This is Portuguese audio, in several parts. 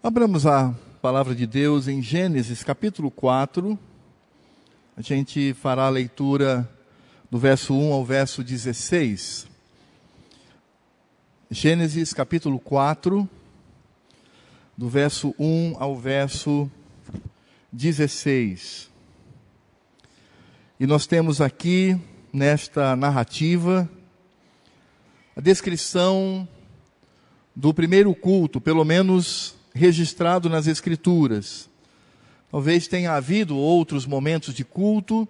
Abramos a palavra de Deus em Gênesis capítulo 4. A gente fará a leitura do verso 1 ao verso 16. Gênesis capítulo 4, do verso 1 ao verso 16. E nós temos aqui, nesta narrativa, a descrição do primeiro culto, pelo menos registrado nas Escrituras. Talvez tenha havido outros momentos de culto,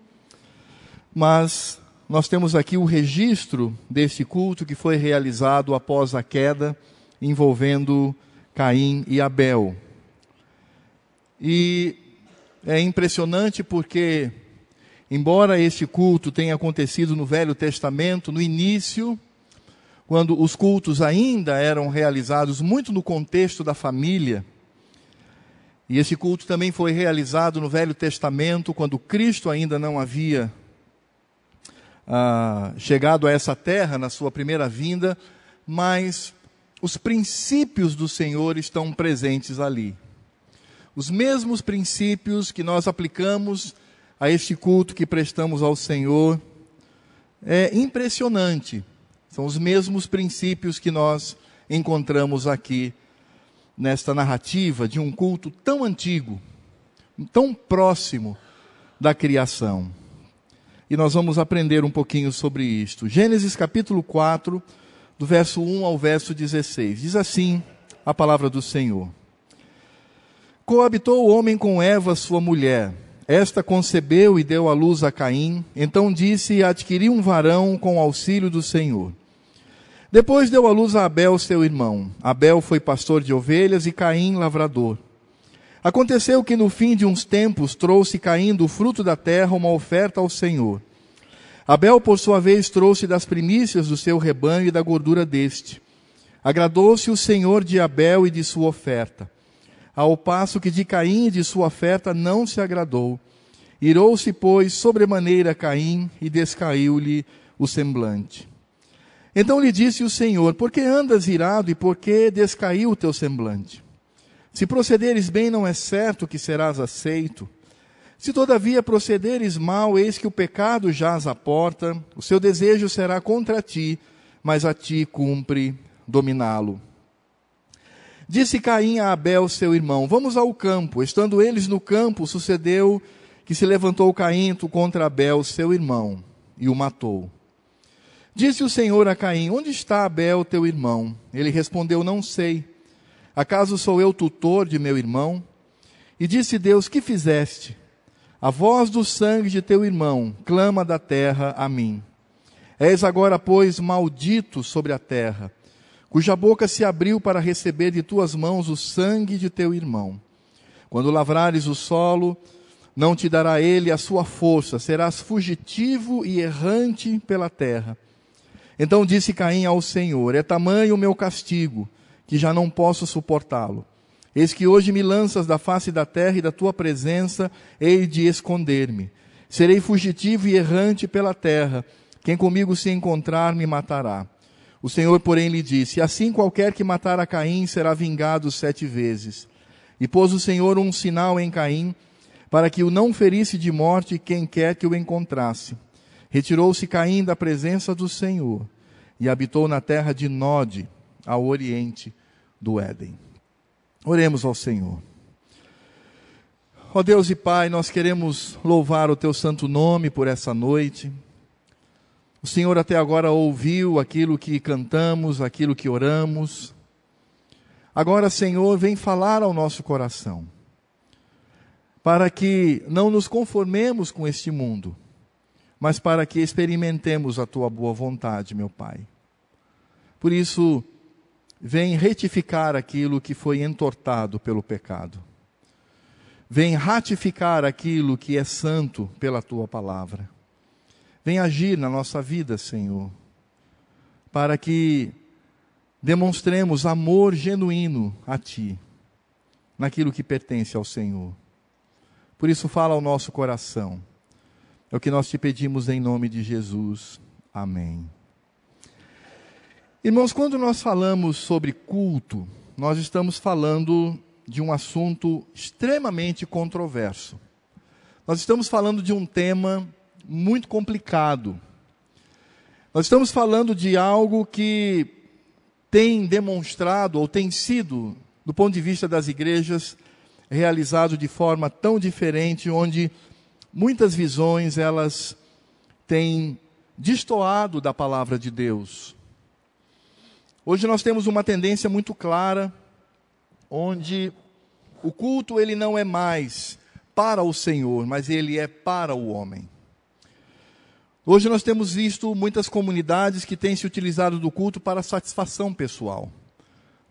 mas nós temos aqui o registro deste culto que foi realizado após a queda, envolvendo Caim e Abel. E é impressionante porque, embora este culto tenha acontecido no Velho Testamento, no início, quando os cultos ainda eram realizados muito no contexto da família, e esse culto também foi realizado no Velho Testamento, quando Cristo ainda não havia chegado a essa terra na sua primeira vinda, mas os princípios do Senhor estão presentes ali. Os mesmos princípios que nós aplicamos a este culto que prestamos ao Senhor. É impressionante. São os mesmos princípios que nós encontramos aqui nesta narrativa de um culto tão antigo, tão próximo da criação. E nós vamos aprender um pouquinho sobre isto. Gênesis capítulo 4, do verso 1 ao verso 16. Diz assim a palavra do Senhor. Coabitou o homem com Eva, sua mulher. Esta concebeu e deu à luz a Caim. Então disse: adquiri um varão com o auxílio do Senhor. Depois deu à luz a Abel, seu irmão. Abel foi pastor de ovelhas e Caim lavrador. Aconteceu que no fim de uns tempos trouxe Caim do fruto da terra uma oferta ao Senhor. Abel, por sua vez, trouxe das primícias do seu rebanho e da gordura deste. Agradou-se o Senhor de Abel e de sua oferta, ao passo que de Caim e de sua oferta não se agradou. Irou-se, pois, sobremaneira Caim e descaiu-lhe o semblante. Então lhe disse o Senhor: por que andas irado e por que descaiu o teu semblante? Se procederes bem, não é certo que serás aceito. Se todavia procederes mal, eis que o pecado jaz à porta, o seu desejo será contra ti, mas a ti cumpre dominá-lo. Disse Caim a Abel, seu irmão: vamos ao campo. Estando eles no campo, sucedeu que se levantou Caim contra Abel, seu irmão, e o matou. Disse o Senhor a Caim: onde está Abel, teu irmão? Ele respondeu: não sei. Acaso sou eu tutor de meu irmão? E disse Deus: que fizeste? A voz do sangue de teu irmão clama da terra a mim. És agora, pois, maldito sobre a terra, cuja boca se abriu para receber de tuas mãos o sangue de teu irmão. Quando lavrares o solo, não te dará ele a sua força, serás fugitivo e errante pela terra. Então disse Caim ao Senhor: é tamanho o meu castigo, que já não posso suportá-lo. Eis que hoje me lanças da face da terra e da tua presença hei de esconder-me. Serei fugitivo e errante pela terra. Quem comigo se encontrar me matará. O Senhor, porém, lhe disse: assim qualquer que matar a Caim será vingado 7 vezes. E pôs o Senhor um sinal em Caim, para que o não ferisse de morte quem quer que o encontrasse. Retirou-se Caim da presença do Senhor e habitou na terra de Nod, ao oriente do Éden. Oremos ao Senhor. Ó Deus e Pai, nós queremos louvar o Teu santo nome por essa noite. O Senhor até agora ouviu aquilo que cantamos, aquilo que oramos. Agora, Senhor, vem falar ao nosso coração, para que não nos conformemos com este mundo, mas para que experimentemos a Tua boa vontade, meu Pai. Por isso, vem retificar aquilo que foi entortado pelo pecado. Vem ratificar aquilo que é santo pela Tua palavra. Vem agir na nossa vida, Senhor, para que demonstremos amor genuíno a Ti, naquilo que pertence ao Senhor. Por isso, fala ao nosso coração. É o que nós te pedimos em nome de Jesus. Amém. Irmãos, quando nós falamos sobre culto, nós estamos falando de um assunto extremamente controverso. Nós estamos falando de um tema muito complicado. Nós estamos falando de algo que tem demonstrado, ou tem sido, do ponto de vista das igrejas, realizado de forma tão diferente, onde muitas visões elas têm destoado da palavra de Deus. Hoje nós temos uma tendência muito clara, onde o culto ele não é mais para o Senhor, mas ele é para o homem. Hoje nós temos visto muitas comunidades que têm se utilizado do culto para satisfação pessoal.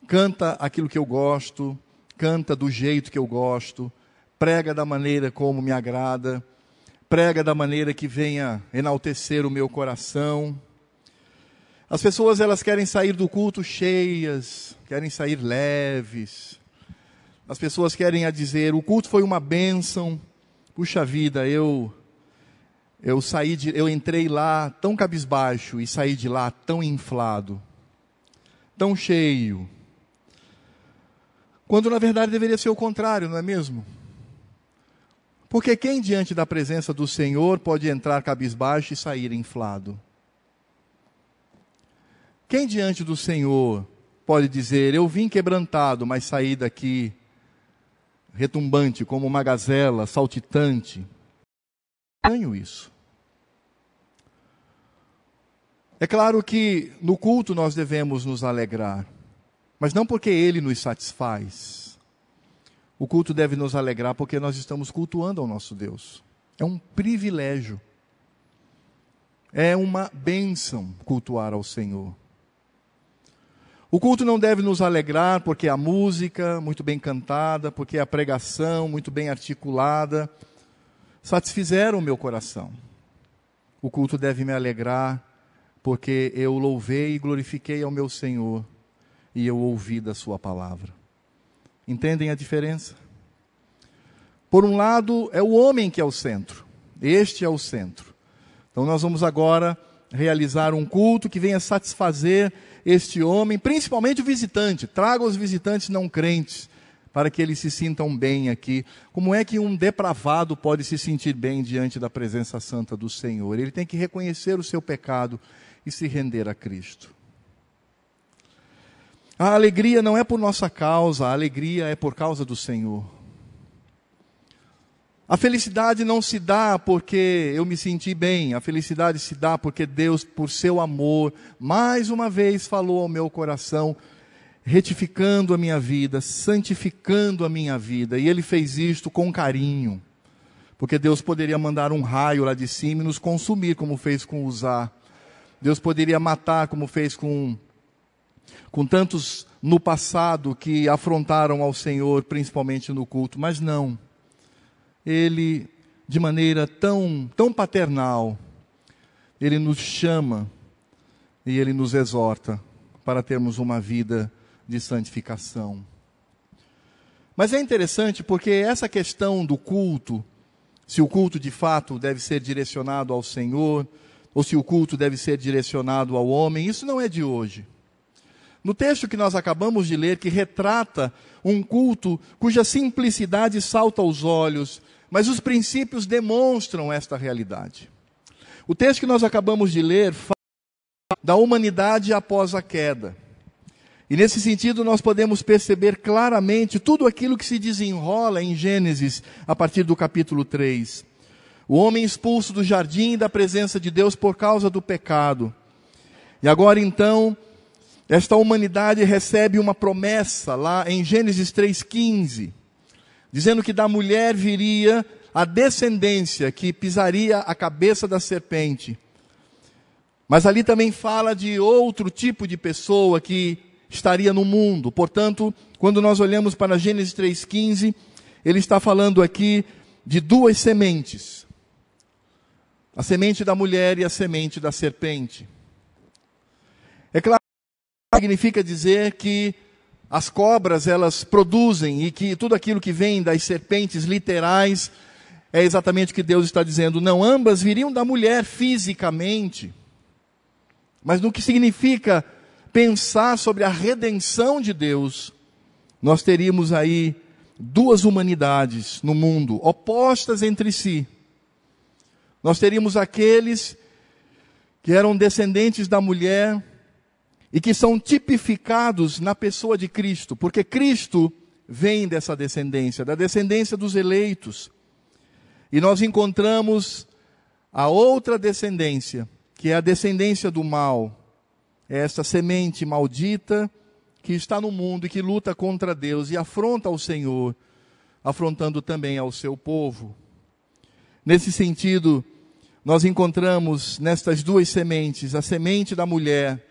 Canta aquilo que eu gosto, canta do jeito que eu gosto, prega da maneira como me agrada, prega da maneira que venha enaltecer o meu coração. As pessoas elas querem sair do culto cheias, querem sair leves. As pessoas querem a dizer, o culto foi uma bênção. Puxa vida, eu entrei lá tão cabisbaixo e saí de lá tão inflado, tão cheio. Quando na verdade deveria ser o contrário, não é mesmo? Porque quem diante da presença do Senhor pode entrar cabisbaixo e sair inflado? Quem diante do Senhor pode dizer, eu vim quebrantado, mas saí daqui retumbante, como uma gazela, saltitante? Tenho isso. É claro que no culto nós devemos nos alegrar, mas não porque ele nos satisfaz. O culto deve nos alegrar porque nós estamos cultuando ao nosso Deus. É um privilégio. É uma bênção cultuar ao Senhor. O culto não deve nos alegrar porque a música muito bem cantada, porque a pregação muito bem articulada satisfizeram o meu coração. O culto deve me alegrar porque eu louvei e glorifiquei ao meu Senhor e eu ouvi da sua palavra. Entendem a diferença? Por um lado, é o homem que é o centro. Este é o centro. Então nós vamos agora realizar um culto que venha satisfazer este homem, principalmente o visitante. Traga os visitantes não crentes, para que eles se sintam bem aqui. Como é que um depravado pode se sentir bem diante da presença santa do Senhor? Ele tem que reconhecer o seu pecado e se render a Cristo. A alegria não é por nossa causa, a alegria é por causa do Senhor. A felicidade não se dá porque eu me senti bem, a felicidade se dá porque Deus, por seu amor, mais uma vez falou ao meu coração, retificando a minha vida, santificando a minha vida. E Ele fez isto com carinho. Porque Deus poderia mandar um raio lá de cima e nos consumir, como fez com Uzá. Deus poderia matar, como fez com tantos no passado que afrontaram ao Senhor, principalmente no culto. Mas não. Ele, de maneira tão paternal, Ele nos chama e Ele nos exorta para termos uma vida de santificação. Mas é interessante porque essa questão do culto, se o culto de fato deve ser direcionado ao Senhor, ou se o culto deve ser direcionado ao homem, isso não é de hoje. No texto que nós acabamos de ler, que retrata um culto cuja simplicidade salta aos olhos, mas os princípios demonstram esta realidade. O texto que nós acabamos de ler fala da humanidade após a queda. E nesse sentido nós podemos perceber claramente tudo aquilo que se desenrola em Gênesis, a partir do capítulo 3. O homem expulso do jardim da presença de Deus por causa do pecado. E agora então, esta humanidade recebe uma promessa lá em Gênesis 3,15, dizendo que da mulher viria a descendência que pisaria a cabeça da serpente. Mas ali também fala de outro tipo de pessoa que estaria no mundo. Portanto, quando nós olhamos para Gênesis 3,15, ele está falando aqui de duas sementes. A semente da mulher e a semente da serpente. É claro que significa dizer que as cobras elas produzem e que tudo aquilo que vem das serpentes literais é exatamente o que Deus está dizendo. Não, ambas viriam da mulher fisicamente. Mas no que significa pensar sobre a redenção de Deus, nós teríamos aí duas humanidades no mundo, opostas entre si. Nós teríamos aqueles que eram descendentes da mulher e que são tipificados na pessoa de Cristo, porque Cristo vem dessa descendência, da descendência dos eleitos. E nós encontramos a outra descendência, que é a descendência do mal. É essa semente maldita que está no mundo e que luta contra Deus e afronta o Senhor, afrontando também ao seu povo. Nesse sentido, nós encontramos nestas duas sementes, a semente da mulher,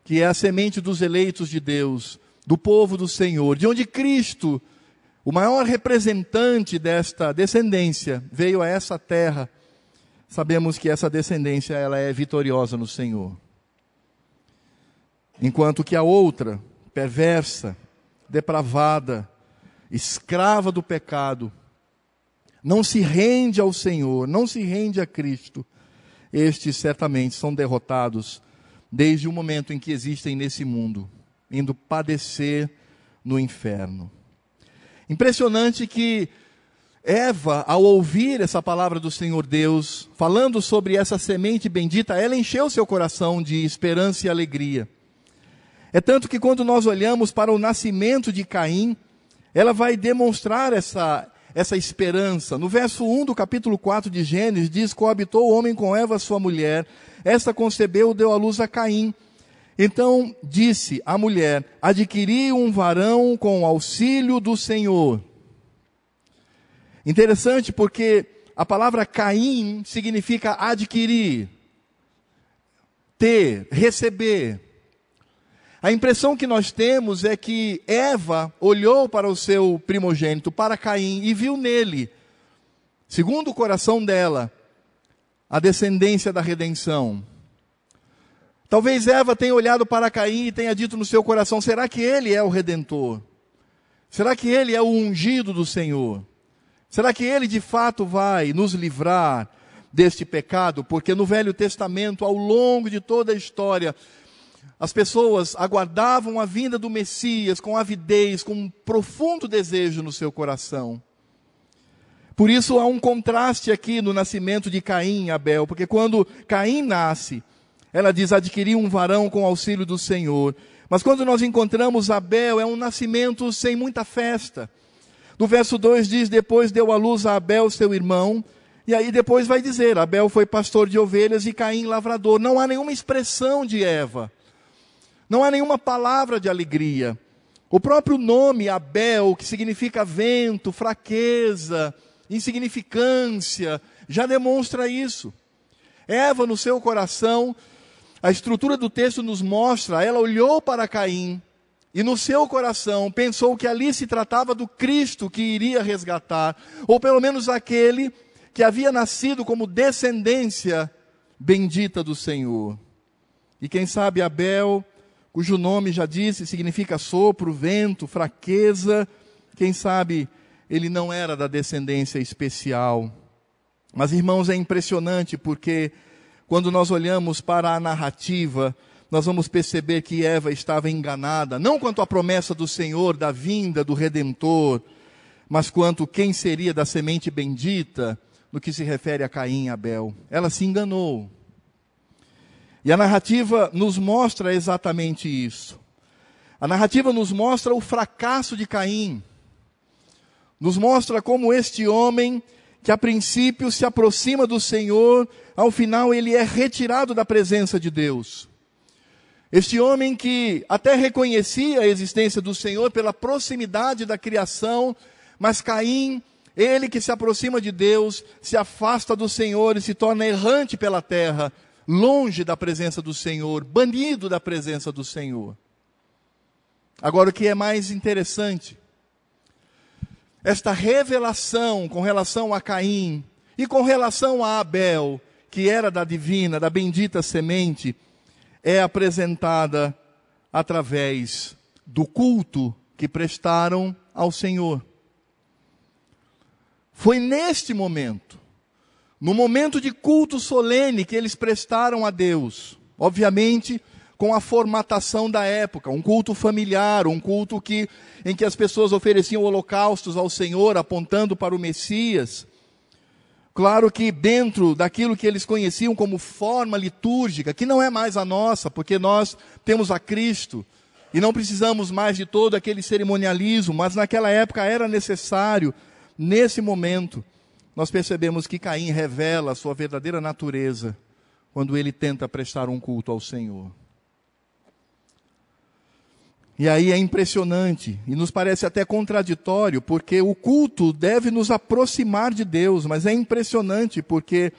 que é a semente dos eleitos de Deus, do povo do Senhor, de onde Cristo, o maior representante desta descendência, veio a essa terra. Sabemos que essa descendência ela é vitoriosa no Senhor. Enquanto que a outra, perversa, depravada, escrava do pecado, não se rende ao Senhor, não se rende a Cristo, estes certamente são derrotados desde o momento em que existem nesse mundo, indo padecer no inferno. Impressionante que Eva, ao ouvir essa palavra do Senhor Deus, falando sobre essa semente bendita, ela encheu seu coração de esperança e alegria. É tanto que quando nós olhamos para o nascimento de Caim, ela vai demonstrar essa esperança. No verso 1 do capítulo 4 de Gênesis, diz: coabitou o homem com Eva, sua mulher, esta concebeu e deu à luz a Caim. Então disse a mulher: adquiri um varão com o auxílio do Senhor. Interessante porque a palavra Caim significa adquirir, ter, receber. A impressão que nós temos é que Eva olhou para o seu primogênito, para Caim, e viu nele, segundo o coração dela, a descendência da redenção. Talvez Eva tenha olhado para Caim e tenha dito no seu coração: será que ele é o Redentor? Será que ele é o ungido do Senhor? Será que ele de fato vai nos livrar deste pecado? Porque no Velho Testamento, ao longo de toda a história, as pessoas aguardavam a vinda do Messias com avidez, com um profundo desejo no seu coração. Por isso há um contraste aqui no nascimento de Caim e Abel, porque quando Caim nasce, ela diz: adquiri um varão com auxílio do Senhor. Mas quando nós encontramos Abel, é um nascimento sem muita festa. No verso 2 diz: depois deu à luz a Abel, seu irmão. E aí depois vai dizer: Abel foi pastor de ovelhas e Caim lavrador. Não há nenhuma expressão de Eva. Não há nenhuma palavra de alegria. O próprio nome Abel, que significa vento, fraqueza, insignificância, já demonstra isso. Eva, no seu coração, a estrutura do texto nos mostra, ela olhou para Caim e no seu coração pensou que ali se tratava do Cristo que iria resgatar, ou pelo menos aquele que havia nascido como descendência bendita do Senhor. E quem sabe Abel, cujo nome já disse, significa sopro, vento, fraqueza, quem sabe ele não era da descendência especial. Mas, irmãos, é impressionante porque quando nós olhamos para a narrativa, nós vamos perceber que Eva estava enganada, não quanto à promessa do Senhor, da vinda do Redentor, mas quanto quem seria da semente bendita, no que se refere a Caim e Abel. Ela se enganou. E a narrativa nos mostra exatamente isso. A narrativa nos mostra o fracasso de Caim. Nos mostra como este homem, que a princípio se aproxima do Senhor, ao final ele é retirado da presença de Deus. Este homem que até reconhecia a existência do Senhor pela proximidade da criação, mas Caim, ele que se aproxima de Deus, se afasta do Senhor e se torna errante pela terra, longe da presença do Senhor, banido da presença do Senhor. Agora, o que é mais interessante, esta revelação com relação a Caim e com relação a Abel, que era da divina, da bendita semente, é apresentada através do culto que prestaram ao Senhor. Foi neste momento, no momento de culto solene que eles prestaram a Deus, obviamente com a formatação da época, um culto familiar, um culto em que as pessoas ofereciam holocaustos ao Senhor, apontando para o Messias. Claro que dentro daquilo que eles conheciam como forma litúrgica, que não é mais a nossa, porque nós temos a Cristo, e não precisamos mais de todo aquele cerimonialismo, mas naquela época era necessário, nesse momento, nós percebemos que Caim revela a sua verdadeira natureza, quando ele tenta prestar um culto ao Senhor. E aí é impressionante, e nos parece até contraditório, porque o culto deve nos aproximar de Deus, mas é impressionante porque,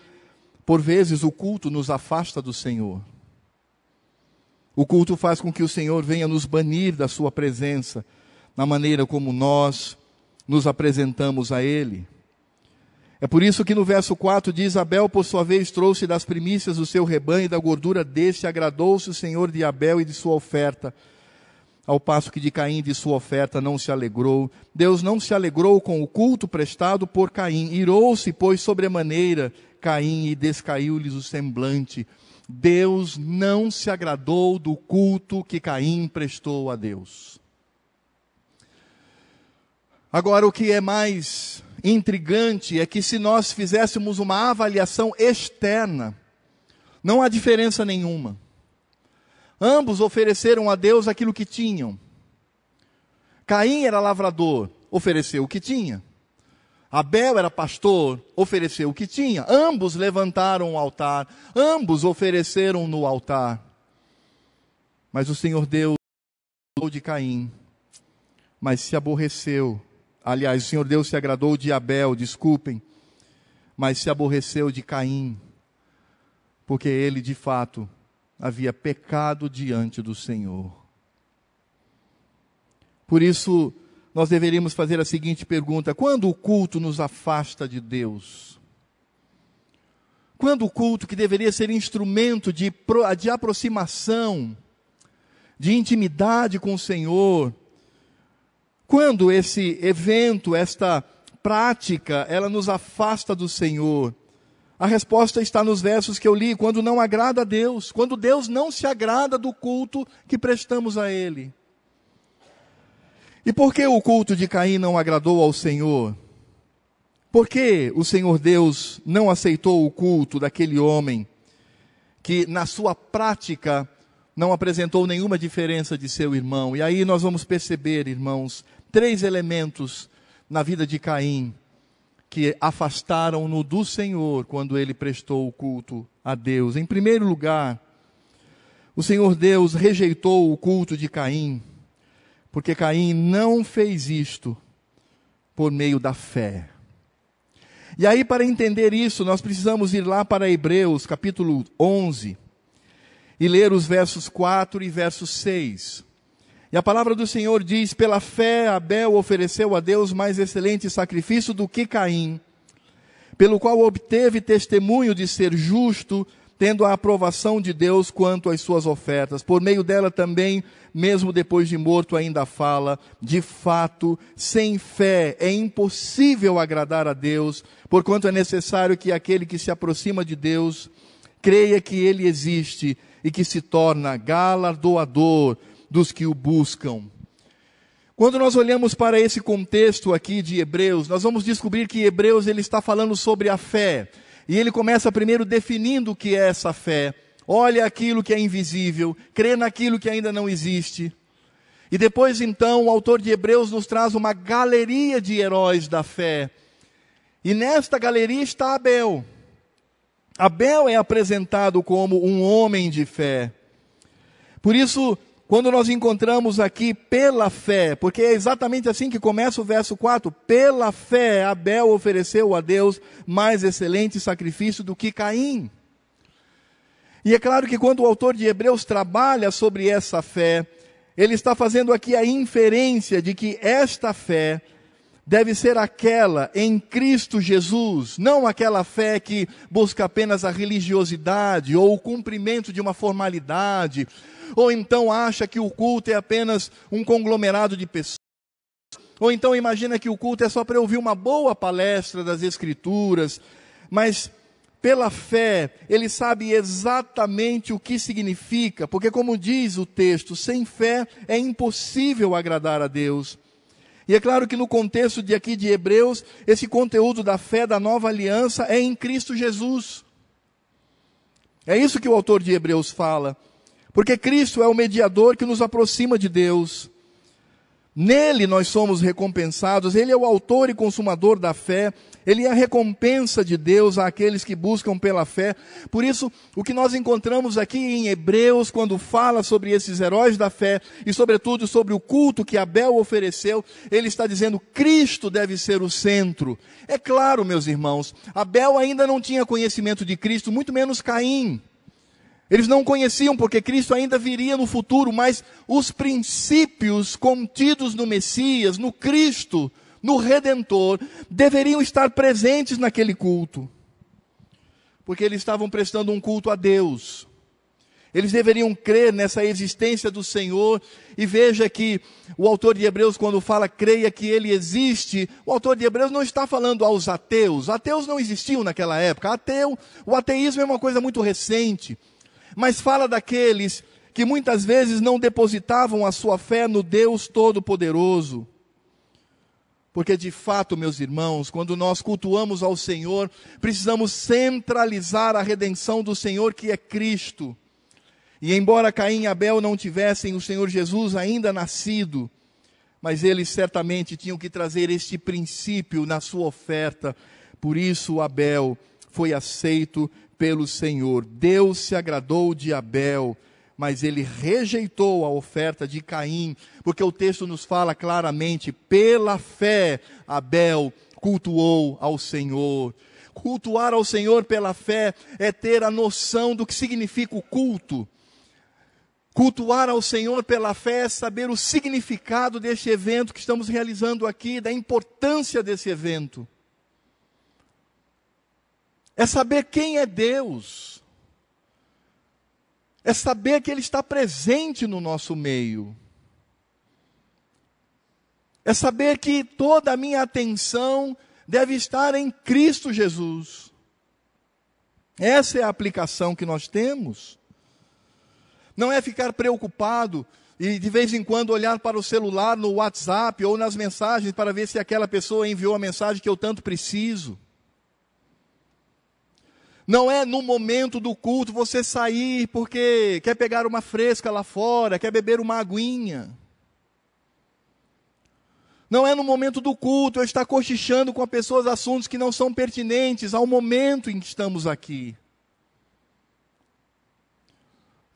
por vezes, o culto nos afasta do Senhor. O culto faz com que o Senhor venha nos banir da sua presença, na maneira como nós nos apresentamos a Ele. É por isso que no verso 4 diz: Abel, por sua vez, trouxe das primícias do seu rebanho, e da gordura deste agradou-se o Senhor de Abel e de sua oferta, ao passo que de Caim de sua oferta não se alegrou. Deus não se alegrou com o culto prestado por Caim. Irou-se, pois, sobremaneira Caim, e descaiu-lhes o semblante. Deus não se agradou do culto que Caim prestou a Deus. Agora, o que é mais intrigante é que, se nós fizéssemos uma avaliação externa, não há diferença nenhuma. Ambos ofereceram a Deus aquilo que tinham. Caim era lavrador, ofereceu o que tinha. Abel era pastor, ofereceu o que tinha. Ambos levantaram o altar, ambos ofereceram no altar. Mas o Senhor Deus agradou de Caim, mas se aborreceu. Aliás, o Senhor Deus se agradou de Abel, desculpem, mas se aborreceu de Caim, porque ele de fato havia pecado diante do Senhor. Por isso, nós deveríamos fazer a seguinte pergunta: quando o culto nos afasta de Deus? Quando o culto, que deveria ser instrumento de aproximação, de intimidade com o Senhor, quando esse evento, esta prática, ela nos afasta do Senhor? A resposta está nos versos que eu li: quando não agrada a Deus, quando Deus não se agrada do culto que prestamos a Ele. E por que o culto de Caim não agradou ao Senhor? Por que o Senhor Deus não aceitou o culto daquele homem que, na sua prática, não apresentou nenhuma diferença de seu irmão? E aí nós vamos perceber, irmãos, 3 elementos na vida de Caim que afastaram-no do Senhor quando ele prestou o culto a Deus. Em primeiro lugar, o Senhor Deus rejeitou o culto de Caim, porque Caim não fez isto por meio da fé. E aí, para entender isso, nós precisamos ir lá para Hebreus, capítulo 11, e ler os versos 4 e verso 6. E a palavra do Senhor diz: pela fé Abel ofereceu a Deus mais excelente sacrifício do que Caim, pelo qual obteve testemunho de ser justo, tendo a aprovação de Deus quanto às suas ofertas. Por meio dela também, mesmo depois de morto, ainda fala: de fato, sem fé é impossível agradar a Deus, porquanto é necessário que aquele que se aproxima de Deus creia que Ele existe e que se torna galardoador dos que o buscam. Quando nós olhamos para esse contexto aqui de Hebreus, nós vamos descobrir que Hebreus ele está falando sobre a fé. E ele começa primeiro definindo o que é essa fé. Olha aquilo que é invisível, crê naquilo que ainda não existe. E depois então o autor de Hebreus nos traz uma galeria de heróis da fé. E nesta galeria está Abel. Abel é apresentado como um homem de fé. Por isso, quando nós encontramos aqui pela fé, porque é exatamente assim que começa o verso 4, pela fé Abel ofereceu a Deus mais excelente sacrifício do que Caim. E é claro que quando o autor de Hebreus trabalha sobre essa fé, ele está fazendo aqui a inferência de que esta fé deve ser aquela em Cristo Jesus, não aquela fé que busca apenas a religiosidade ou o cumprimento de uma formalidade, ou então acha que o culto é apenas um conglomerado de pessoas, ou então imagina que o culto é só para ouvir uma boa palestra das Escrituras. Mas pela fé, ele sabe exatamente o que significa, porque como diz o texto, sem fé é impossível agradar a Deus. E é claro que no contexto de aqui de Hebreus, esse conteúdo da fé da nova aliança é em Cristo Jesus. É isso que o autor de Hebreus fala. Porque Cristo é o mediador que nos aproxima de Deus. Nele nós somos recompensados, Ele é o autor e consumador da fé, Ele é a recompensa de Deus àqueles que buscam pela fé. Por isso, o que nós encontramos aqui em Hebreus, quando fala sobre esses heróis da fé, e sobretudo sobre o culto que Abel ofereceu, ele está dizendo, Cristo deve ser o centro. É claro, meus irmãos, Abel ainda não tinha conhecimento de Cristo, muito menos Caim. Eles não conheciam porque Cristo ainda viria no futuro, mas os princípios contidos no Messias, no Cristo, no Redentor, deveriam estar presentes naquele culto. Porque eles estavam prestando um culto a Deus. Eles deveriam crer nessa existência do Senhor. E veja que o autor de Hebreus, quando fala creia que Ele existe, o autor de Hebreus não está falando aos ateus. Ateus não existiam naquela época. O ateísmo é uma coisa muito recente. Mas fala daqueles que muitas vezes não depositavam a sua fé no Deus Todo-Poderoso. Porque de fato, meus irmãos, quando nós cultuamos ao Senhor, precisamos centralizar a redenção do Senhor, que é Cristo. E embora Caim e Abel não tivessem o Senhor Jesus ainda nascido, mas eles certamente tinham que trazer este princípio na sua oferta. Por isso Abel foi aceito pelo Senhor. Deus se agradou de Abel, mas ele rejeitou a oferta de Caim, porque o texto nos fala claramente, pela fé Abel cultuou ao Senhor. Cultuar ao Senhor pela fé é ter a noção do que significa o culto. Cultuar ao Senhor pela fé é saber o significado deste evento que estamos realizando aqui, da importância desse evento. É saber quem é Deus. É saber que Ele está presente no nosso meio. É saber que toda a minha atenção deve estar em Cristo Jesus. Essa é a aplicação que nós temos. Não é ficar preocupado e de vez em quando olhar para o celular no WhatsApp ou nas mensagens para ver se aquela pessoa enviou a mensagem que eu tanto preciso. Não é no momento do culto você sair porque quer pegar uma fresca lá fora, quer beber uma aguinha. Não é no momento do culto eu estar cochichando com as pessoas assuntos que não são pertinentes ao momento em que estamos aqui.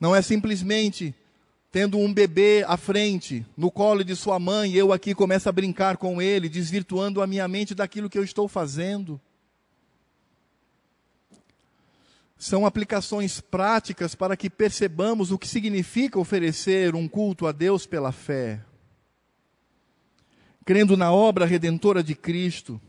Não é simplesmente tendo um bebê à frente, no colo de sua mãe, e eu aqui começo a brincar com ele, desvirtuando a minha mente daquilo que eu estou fazendo. São aplicações práticas para que percebamos o que significa oferecer um culto a Deus pela fé. Crendo na obra redentora de Cristo,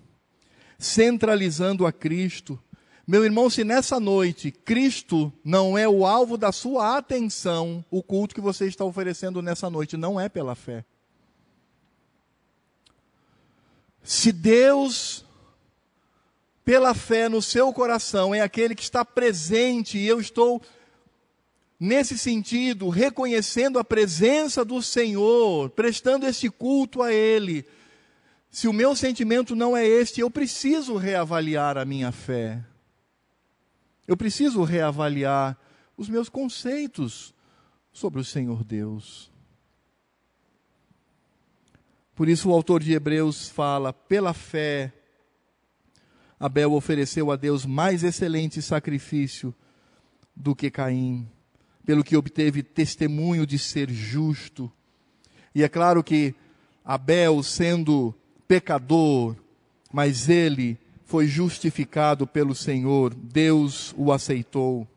centralizando a Cristo. Meu irmão, se nessa noite Cristo não é o alvo da sua atenção, o culto que você está oferecendo nessa noite não é pela fé. Se Deus, pela fé no seu coração, é aquele que está presente, e eu estou, nesse sentido, reconhecendo a presença do Senhor, prestando esse culto a Ele. Se o meu sentimento não é este, eu preciso reavaliar a minha fé. Eu preciso reavaliar os meus conceitos sobre o Senhor Deus. Por isso o autor de Hebreus fala, pela fé, Abel ofereceu a Deus mais excelente sacrifício do que Caim, pelo que obteve testemunho de ser justo. E é claro que Abel, sendo pecador, mas ele foi justificado pelo Senhor, Deus o aceitou.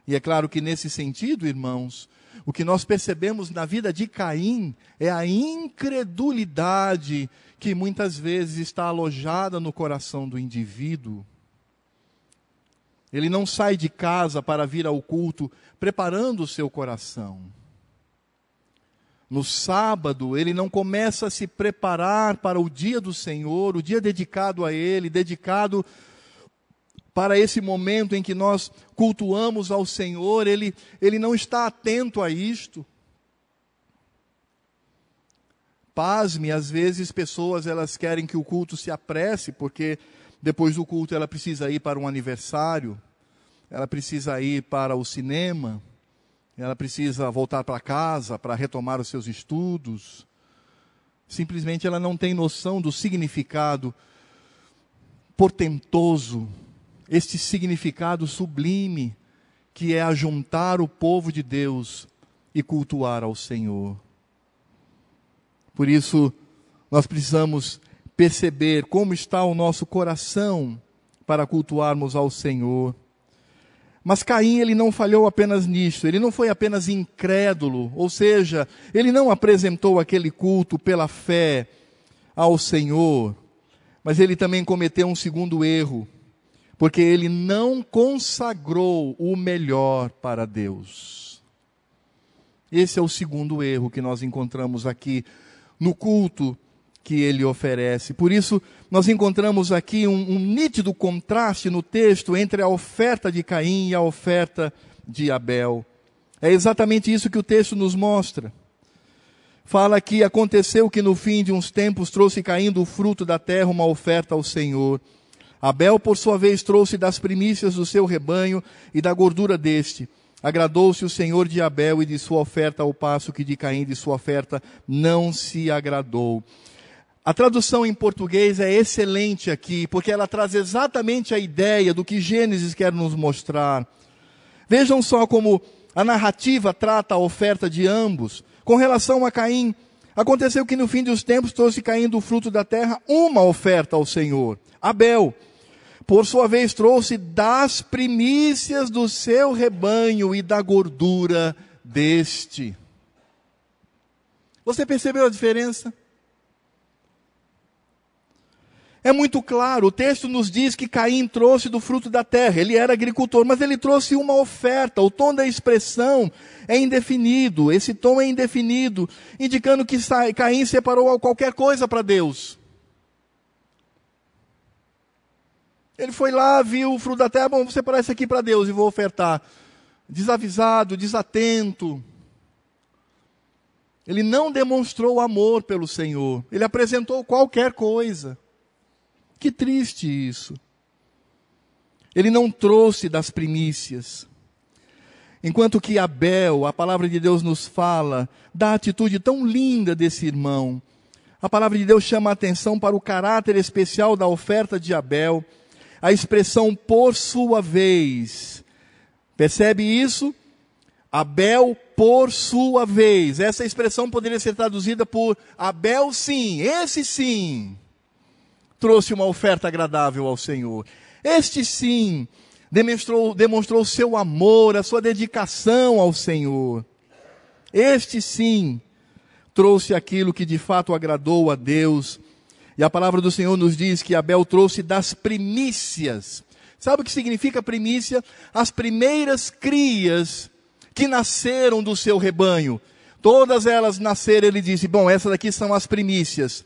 E é claro que nesse sentido, irmãos, o que nós percebemos na vida de Caim é a incredulidade que muitas vezes está alojada no coração do indivíduo. Ele não sai de casa para vir ao culto preparando o seu coração. No sábado, ele não começa a se preparar para o dia do Senhor, o dia dedicado a Ele, dedicado para esse momento em que nós cultuamos ao Senhor, ele não está atento a isto. Pasme, às vezes pessoas elas querem que o culto se apresse, porque depois do culto ela precisa ir para um aniversário, ela precisa ir para o cinema, ela precisa voltar para casa para retomar os seus estudos. Simplesmente ela não tem noção do significado portentoso, este significado sublime, que é ajuntar o povo de Deus e cultuar ao Senhor. Por isso, nós precisamos perceber como está o nosso coração para cultuarmos ao Senhor. Mas Caim, ele não falhou apenas nisto, ele não foi apenas incrédulo, ou seja, ele não apresentou aquele culto pela fé ao Senhor, mas ele também cometeu um segundo erro, porque ele não consagrou o melhor para Deus. Esse é o segundo erro que nós encontramos aqui no culto que ele oferece. Por isso, nós encontramos aqui um nítido contraste no texto entre a oferta de Caim e a oferta de Abel. É exatamente isso que o texto nos mostra. Fala que aconteceu que no fim de uns tempos trouxe Caim do fruto da terra uma oferta ao Senhor. Abel, por sua vez, trouxe das primícias do seu rebanho e da gordura deste. Agradou-se o Senhor de Abel e de sua oferta, ao passo que de Caim de sua oferta não se agradou. A tradução em português é excelente aqui, porque ela traz exatamente a ideia do que Gênesis quer nos mostrar. Vejam só como a narrativa trata a oferta de ambos. Com relação a Caim, aconteceu que no fim dos tempos trouxe Caim do fruto da terra uma oferta ao Senhor. Abel, por sua vez, trouxe das primícias do seu rebanho e da gordura deste. Você percebeu a diferença? É muito claro, o texto nos diz que Caim trouxe do fruto da terra, ele era agricultor, mas ele trouxe uma oferta. O tom da expressão é indefinido, esse tom é indefinido, indicando que Caim separou qualquer coisa para Deus. Ele foi lá, viu o fruto da terra, vou separar isso aqui para Deus e vou ofertar. Desavisado, desatento. Ele não demonstrou amor pelo Senhor, ele apresentou qualquer coisa. Que triste isso. Ele não trouxe das primícias. Enquanto que Abel, a palavra de Deus nos fala da atitude tão linda desse irmão. A palavra de Deus chama a atenção para o caráter especial da oferta de Abel. A expressão por sua vez. Percebe isso? Abel por sua vez. Essa expressão poderia ser traduzida por Abel sim, esse sim, trouxe uma oferta agradável ao Senhor. Este sim, demonstrou seu amor, a sua dedicação ao Senhor. Este sim, trouxe aquilo que de fato agradou a Deus. E a palavra do Senhor nos diz que Abel trouxe das primícias. Sabe o que significa primícia? As primeiras crias que nasceram do seu rebanho. Todas elas nasceram, ele disse, bom, essas daqui são as primícias.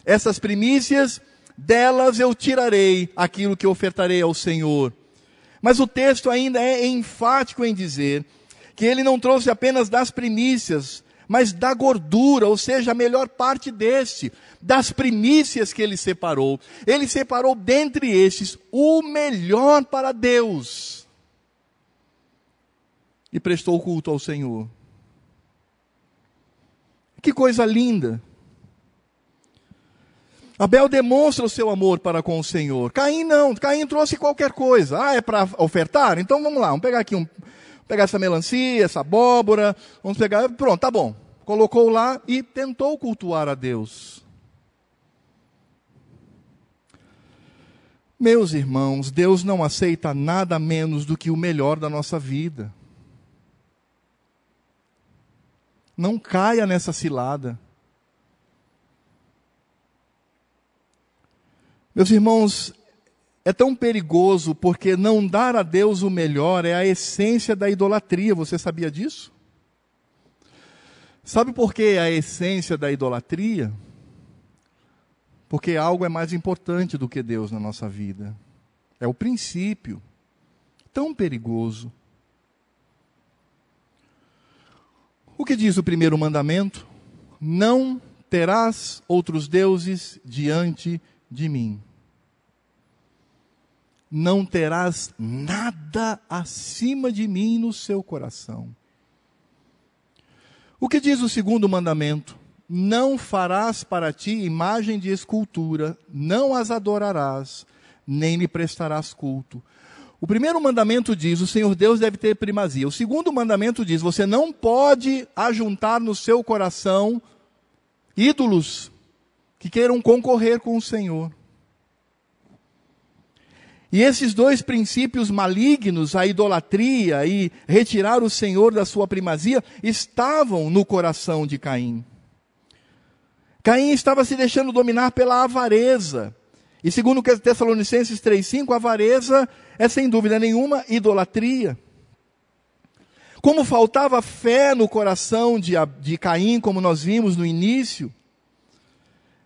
Essas primícias, delas eu tirarei aquilo que ofertarei ao Senhor. Mas o texto ainda é enfático em dizer que ele não trouxe apenas das primícias, mas da gordura, ou seja, a melhor parte deste, das primícias que ele separou. Ele separou dentre estes o melhor para Deus. E prestou culto ao Senhor. Que coisa linda. Abel demonstra o seu amor para com o Senhor. Caim não, Caim trouxe qualquer coisa. Ah, é para ofertar? Então vamos lá, vamos pegar aqui pegar essa melancia, essa abóbora, vamos pegar, pronto, tá bom. Colocou lá e tentou cultuar a Deus. Meus irmãos, Deus não aceita nada menos do que o melhor da nossa vida. Não caia nessa cilada. Meus irmãos, é tão perigoso porque não dar a Deus o melhor é a essência da idolatria. Você sabia disso? Sabe por que a essência da idolatria? Porque algo é mais importante do que Deus na nossa vida. É o princípio. Tão perigoso. O que diz o primeiro mandamento? Não terás outros deuses diante de mim. Não terás nada acima de mim no seu coração. O que diz o segundo mandamento? Não farás para ti imagem de escultura, não as adorarás, nem lhe prestarás culto. O primeiro mandamento diz, o Senhor Deus deve ter primazia. O segundo mandamento diz, você não pode ajuntar no seu coração ídolos que queiram concorrer com o Senhor. E esses dois princípios malignos, a idolatria e retirar o Senhor da sua primazia, estavam no coração de Caim. Caim estava se deixando dominar pela avareza. E segundo Tessalonicenses 3,5, a avareza é sem dúvida nenhuma idolatria. Como faltava fé no coração de Caim, como nós vimos no início,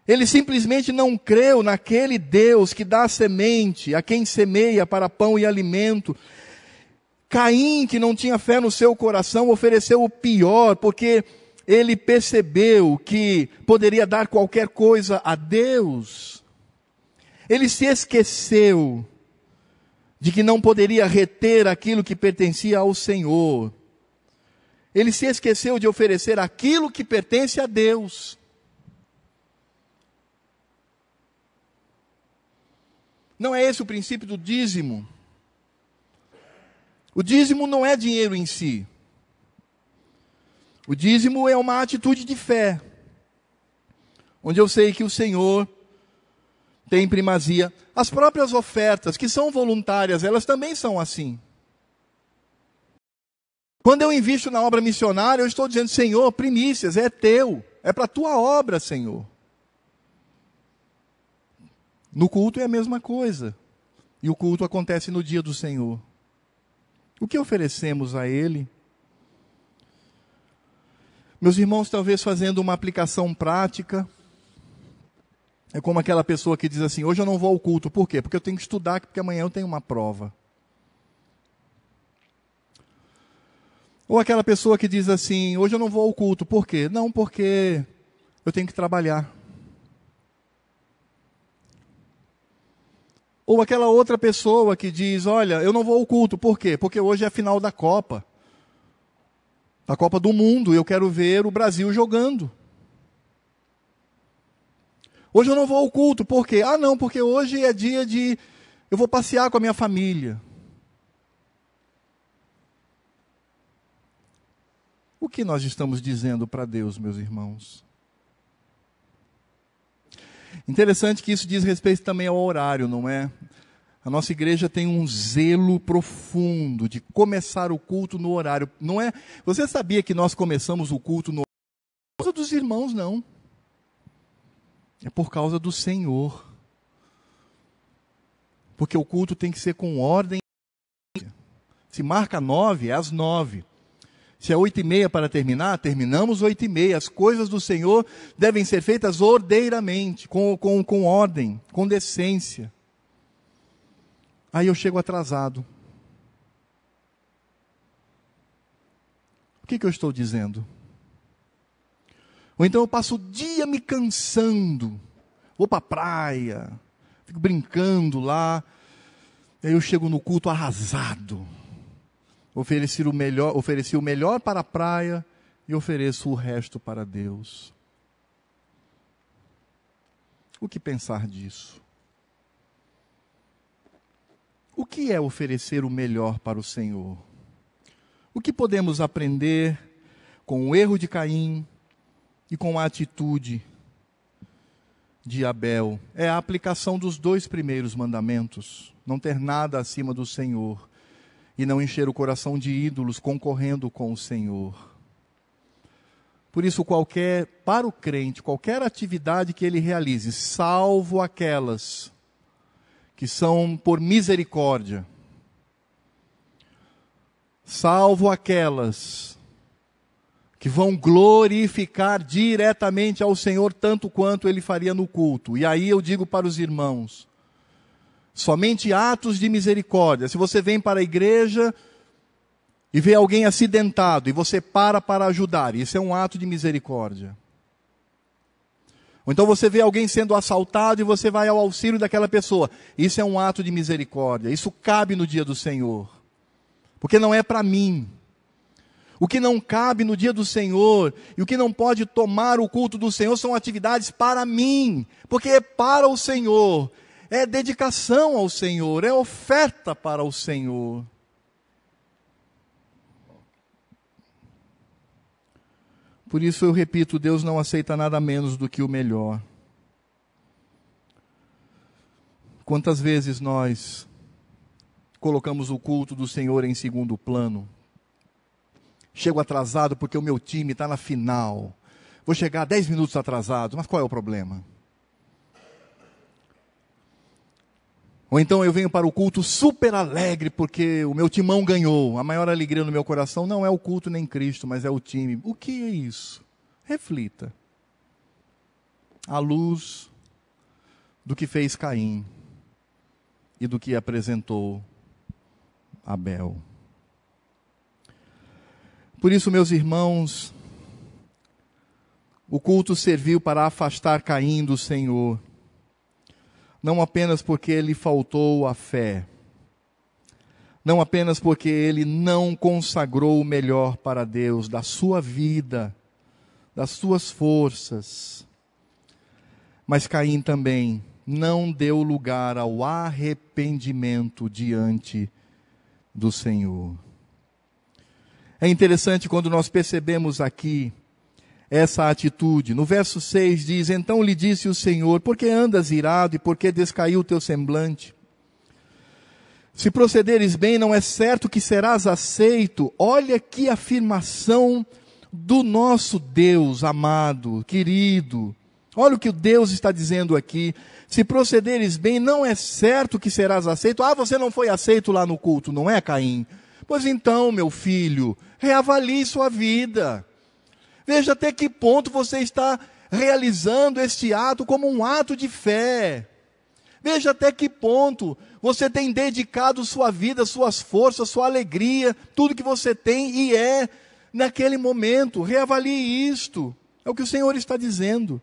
ele simplesmente não creu naquele Deus que dá a semente, a quem semeia para pão e alimento. Caim, que não tinha fé no seu coração, ofereceu o pior, porque ele percebeu que poderia dar qualquer coisa a Deus. Ele se esqueceu de que não poderia reter aquilo que pertencia ao Senhor. Ele se esqueceu de oferecer aquilo que pertence a Deus. Não é esse o princípio do dízimo. O dízimo não é dinheiro em si. O dízimo é uma atitude de fé, onde eu sei que o Senhor tem primazia. As próprias ofertas, que são voluntárias, elas também são assim. Quando eu invisto na obra missionária, eu estou dizendo, Senhor, primícias, é teu, é para a tua obra, Senhor. No culto é a mesma coisa. E o culto acontece no dia do Senhor. O que oferecemos a Ele? Meus irmãos, talvez fazendo uma aplicação prática, é como aquela pessoa que diz assim, hoje eu não vou ao culto. Por quê? Porque eu tenho que estudar, porque amanhã eu tenho uma prova. Ou aquela pessoa que diz assim, hoje eu não vou ao culto. Por quê? Não, porque eu tenho que trabalhar. Ou aquela outra pessoa que diz, olha, eu não vou ao culto. Por quê? Porque hoje é a final da Copa. Da Copa do Mundo, eu quero ver o Brasil jogando. Hoje eu não vou ao culto, por quê? Ah não, porque hoje é dia de... eu vou passear com a minha família. O que nós estamos dizendo para Deus, meus irmãos? Interessante que isso diz respeito também ao horário, não é? A nossa igreja tem um zelo profundo de começar o culto no horário. Não é? Você sabia que nós começamos o culto no horário? Por causa dos irmãos, não. É por causa do Senhor. Porque o culto tem que ser com ordem. Se marca 9, é às 9. Se é 8h30 para terminar, terminamos 8h30. As coisas do Senhor devem ser feitas ordeiramente, com ordem, com decência. Aí eu chego atrasado. O que eu estou dizendo? Ou então eu passo o dia me cansando. Vou para a praia, fico brincando lá. Aí eu chego no culto arrasado. Ofereci o melhor para a praia e ofereço o resto para Deus. O que pensar disso? O que é oferecer o melhor para o Senhor? O que podemos aprender com o erro de Caim e com a atitude de Abel? É a aplicação dos 2 primeiros mandamentos. Não ter nada acima do Senhor. E não encher o coração de ídolos concorrendo com o Senhor. Por isso, para o crente, qualquer atividade que ele realize, salvo aquelas que são por misericórdia, salvo aquelas que vão glorificar diretamente ao Senhor, tanto quanto ele faria no culto. E aí eu digo para os irmãos, Somente atos de misericórdia. Se você vem para a igreja e vê alguém acidentado e você para ajudar, isso é um ato de misericórdia. Ou então você vê alguém sendo assaltado e você vai ao auxílio daquela pessoa. Isso é um ato de misericórdia. Isso cabe no dia do Senhor. Porque não é para mim. O que não cabe no dia do Senhor e o que não pode tomar o culto do Senhor são atividades para mim. Porque é para o Senhor. É dedicação ao Senhor. É oferta para o Senhor. Por isso eu repito, Deus não aceita nada menos do que o melhor. Quantas vezes nós colocamos o culto do Senhor em segundo plano? Chego atrasado porque o meu time está na final. Vou chegar 10 minutos atrasado, mas qual é o problema? Ou então eu venho para o culto super alegre porque o meu timão ganhou. A maior alegria no meu coração não é o culto nem Cristo, mas é o time. O que é isso? Reflita. À luz do que fez Caim e do que apresentou Abel. Por isso, meus irmãos, o culto serviu para afastar Caim do Senhor. Não apenas porque ele faltou a fé, não apenas porque ele não consagrou o melhor para Deus, da sua vida, das suas forças, mas Caim também não deu lugar ao arrependimento diante do Senhor. É interessante quando nós percebemos aqui essa atitude. No verso 6 diz: então lhe disse o Senhor, por que andas irado e por que descaiu o teu semblante? Se procederes bem, não é certo que serás aceito. Olha que afirmação do nosso Deus amado, querido. Olha o que o Deus está dizendo aqui. Se procederes bem, não é certo que serás aceito. Ah, você não foi aceito lá no culto, não é, Caim? Pois então, meu filho, reavalie sua vida. Veja até que ponto você está realizando este ato como um ato de fé. Veja até que ponto você tem dedicado sua vida, suas forças, sua alegria, tudo que você tem e é naquele momento. Reavalie isto. É o que o Senhor está dizendo.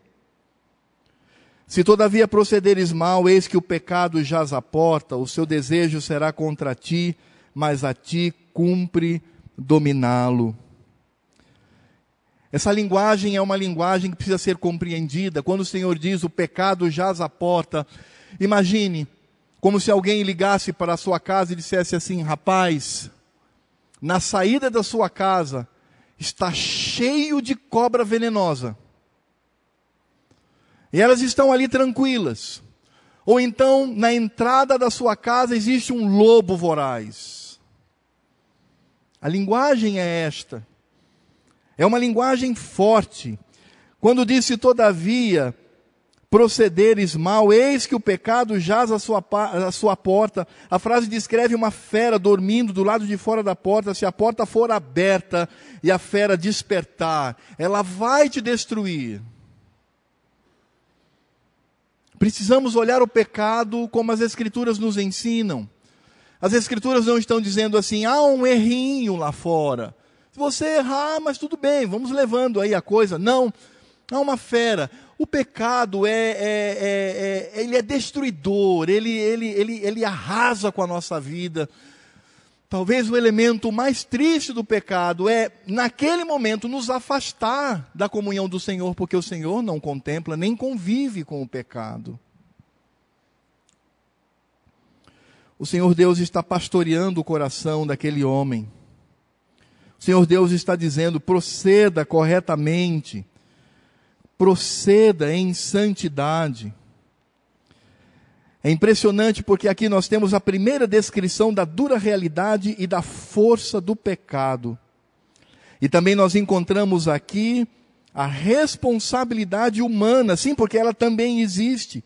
Se todavia procederes mal, eis que o pecado jaz à porta, o seu desejo será contra ti, mas a ti cumpre dominá-lo. Essa linguagem é uma linguagem que precisa ser compreendida. Quando o Senhor diz o pecado jaz à porta, imagine como se alguém ligasse para a sua casa e dissesse assim: rapaz, na saída da sua casa está cheio de cobra venenosa. E elas estão ali tranquilas. Ou então, na entrada da sua casa existe um lobo voraz. A linguagem é esta. É uma linguagem forte. Quando disse, todavia, procederes mal, eis que o pecado jaz à sua porta. A frase descreve uma fera dormindo do lado de fora da porta. Se a porta for aberta e a fera despertar, ela vai te destruir. Precisamos olhar o pecado como as Escrituras nos ensinam. As Escrituras não estão dizendo assim, há um errinho lá fora. Se você errar, mas tudo bem, vamos levando aí a coisa. Não, há uma fera. O pecado ele é destruidor, ele arrasa com a nossa vida. Talvez o elemento mais triste do pecado é, naquele momento, nos afastar da comunhão do Senhor, porque o Senhor não contempla nem convive com o pecado. O Senhor Deus está pastoreando o coração daquele homem. O Senhor Deus está dizendo, proceda corretamente, proceda em santidade. É impressionante porque aqui nós temos a primeira descrição da dura realidade e da força do pecado. E também nós encontramos aqui a responsabilidade humana, sim, porque ela também existe.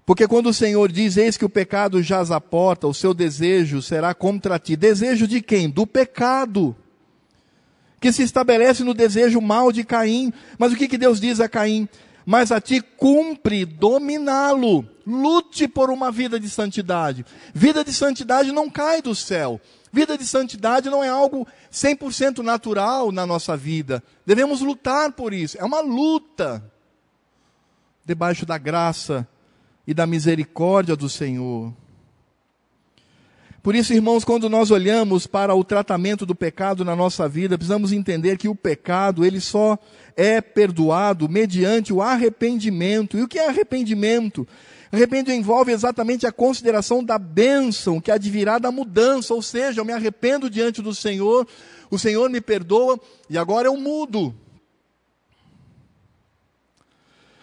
Porque quando o Senhor diz, eis que o pecado jaz à porta, o seu desejo será contra ti. Desejo de quem? Do pecado. Que se estabelece no desejo mau de Caim. Mas o que Deus diz a Caim? mas a ti cumpre dominá-lo. Lute por uma vida de santidade. Vida de santidade não cai do céu. Vida de santidade não é algo 100% natural na nossa vida. Devemos lutar por isso. É uma luta debaixo da graça e da misericórdia do Senhor. Por isso, irmãos, quando nós olhamos para o tratamento do pecado na nossa vida, precisamos entender que o pecado, ele só é perdoado mediante o arrependimento. E o que é arrependimento? Arrependimento envolve exatamente a consideração da bênção que advirá da mudança, ou seja, eu me arrependo diante do Senhor, o Senhor me perdoa e agora eu mudo.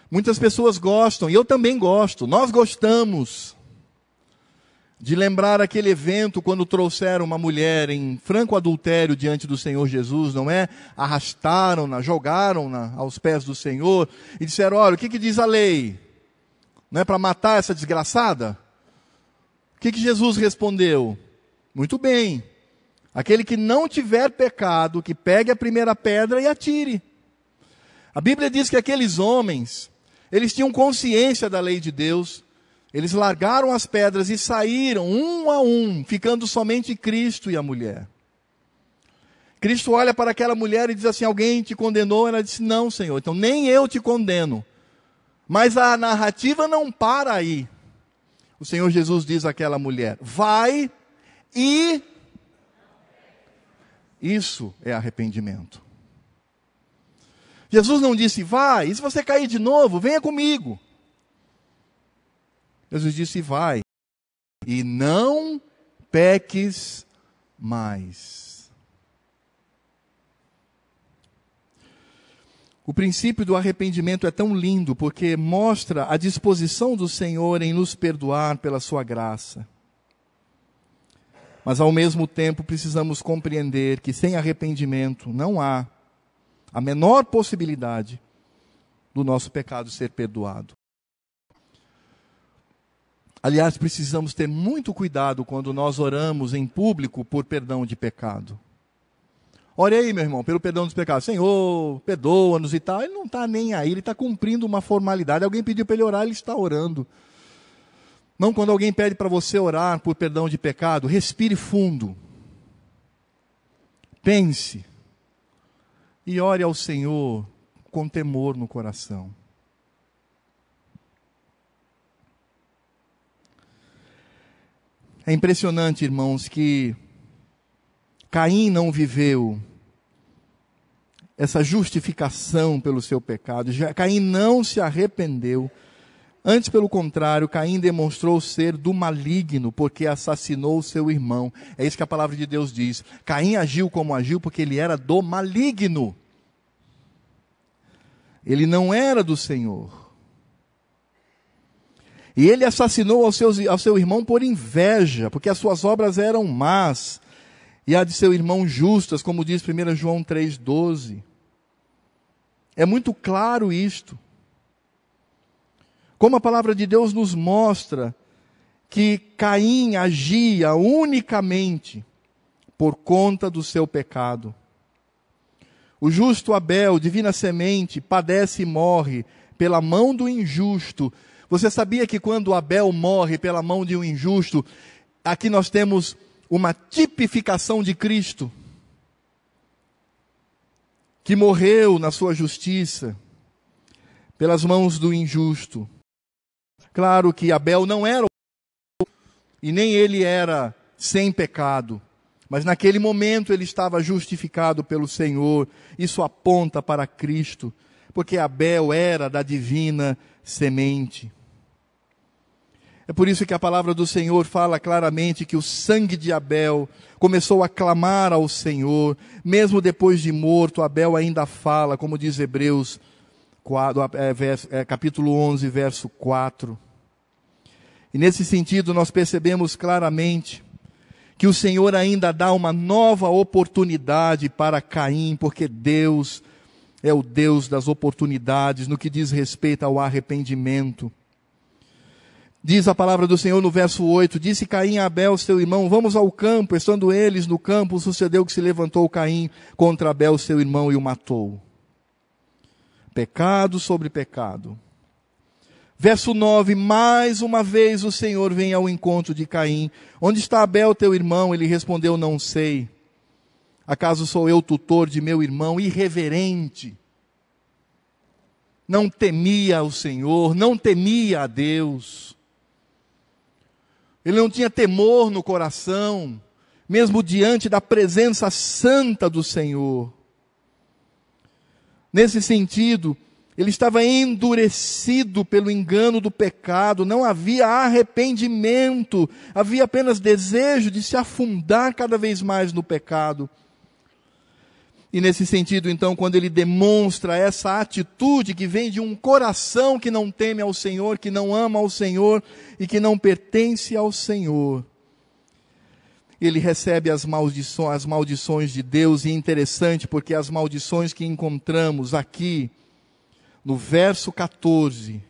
Muitas pessoas gostam, e eu também gosto, nós gostamos de lembrar aquele evento quando trouxeram uma mulher em franco adultério diante do Senhor Jesus, não é? Arrastaram-na, jogaram-na aos pés do Senhor e disseram, olha, o que diz a lei? Não é para matar essa desgraçada? O que Jesus respondeu? Muito bem, aquele que não tiver pecado, que pegue a primeira pedra e atire. A Bíblia diz que aqueles homens, eles tinham consciência da lei de Deus. Eles largaram as pedras e saíram um a um, ficando somente Cristo e a mulher. Cristo olha para aquela mulher e diz assim, alguém te condenou? Ela disse, não, Senhor, então nem eu te condeno. Mas a narrativa não para aí. O Senhor Jesus diz àquela mulher, vai e... Isso é arrependimento. Jesus não disse, vai, e se você cair de novo, venha comigo. Jesus disse, vai, e não peques mais. O princípio do arrependimento é tão lindo, porque mostra a disposição do Senhor em nos perdoar pela sua graça. Mas ao mesmo tempo precisamos compreender que sem arrependimento não há a menor possibilidade do nosso pecado ser perdoado. Aliás, precisamos ter muito cuidado quando nós oramos em público por perdão de pecado. Ore aí, meu irmão, pelo perdão dos pecados. Senhor, perdoa-nos e tal. Ele não está nem aí, ele está cumprindo uma formalidade. Alguém pediu para ele orar, ele está orando. Não, quando alguém pede para você orar por perdão de pecado, respire fundo. Pense. E ore ao Senhor com temor no coração. É impressionante, irmãos, que Caim não viveu essa justificação pelo seu pecado. Caim não se arrependeu. Antes, pelo contrário, Caim demonstrou ser do maligno, porque assassinou seu irmão. É isso que a palavra de Deus diz. Caim agiu como agiu, porque ele era do maligno. Ele não era do Senhor. E ele assassinou ao seu irmão por inveja, porque as suas obras eram más, e a de seu irmão justas, como diz 1 João 3,12. É muito claro isto. Como a palavra de Deus nos mostra que Caim agia unicamente por conta do seu pecado. O justo Abel, divina semente, padece e morre pela mão do injusto. Você sabia que quando Abel morre pela mão de um injusto, aqui nós temos uma tipificação de Cristo, que morreu na sua justiça, pelas mãos do injusto. Claro que Abel não era, e nem ele era sem pecado, mas naquele momento ele estava justificado pelo Senhor. Isso aponta para Cristo, porque Abel era da divina semente. É por isso que a palavra do Senhor fala claramente que o sangue de Abel começou a clamar ao Senhor. Mesmo depois de morto, Abel ainda fala, como diz Hebreus capítulo 11, verso 4. E nesse sentido nós percebemos claramente que o Senhor ainda dá uma nova oportunidade para Caim, porque Deus é o Deus das oportunidades no que diz respeito ao arrependimento. Diz a palavra do Senhor no verso 8, disse Caim a Abel, seu irmão, vamos ao campo. Estando eles no campo, sucedeu que se levantou Caim contra Abel, seu irmão, e o matou. Pecado sobre pecado. Verso 9, mais uma vez o Senhor vem ao encontro de Caim. Onde está Abel, teu irmão? Ele respondeu, não sei. Acaso sou eu tutor de meu irmão? Irreverente. Não temia o Senhor, não temia a Deus. Ele não tinha temor no coração, mesmo diante da presença santa do Senhor. Nesse sentido, ele estava endurecido pelo engano do pecado, não havia arrependimento, havia apenas desejo de se afundar cada vez mais no pecado. E nesse sentido, então, quando ele demonstra essa atitude que vem de um coração que não teme ao Senhor, que não ama ao Senhor e que não pertence ao Senhor, ele recebe as maldições de Deus. E é interessante porque as maldições que encontramos aqui, no verso 14,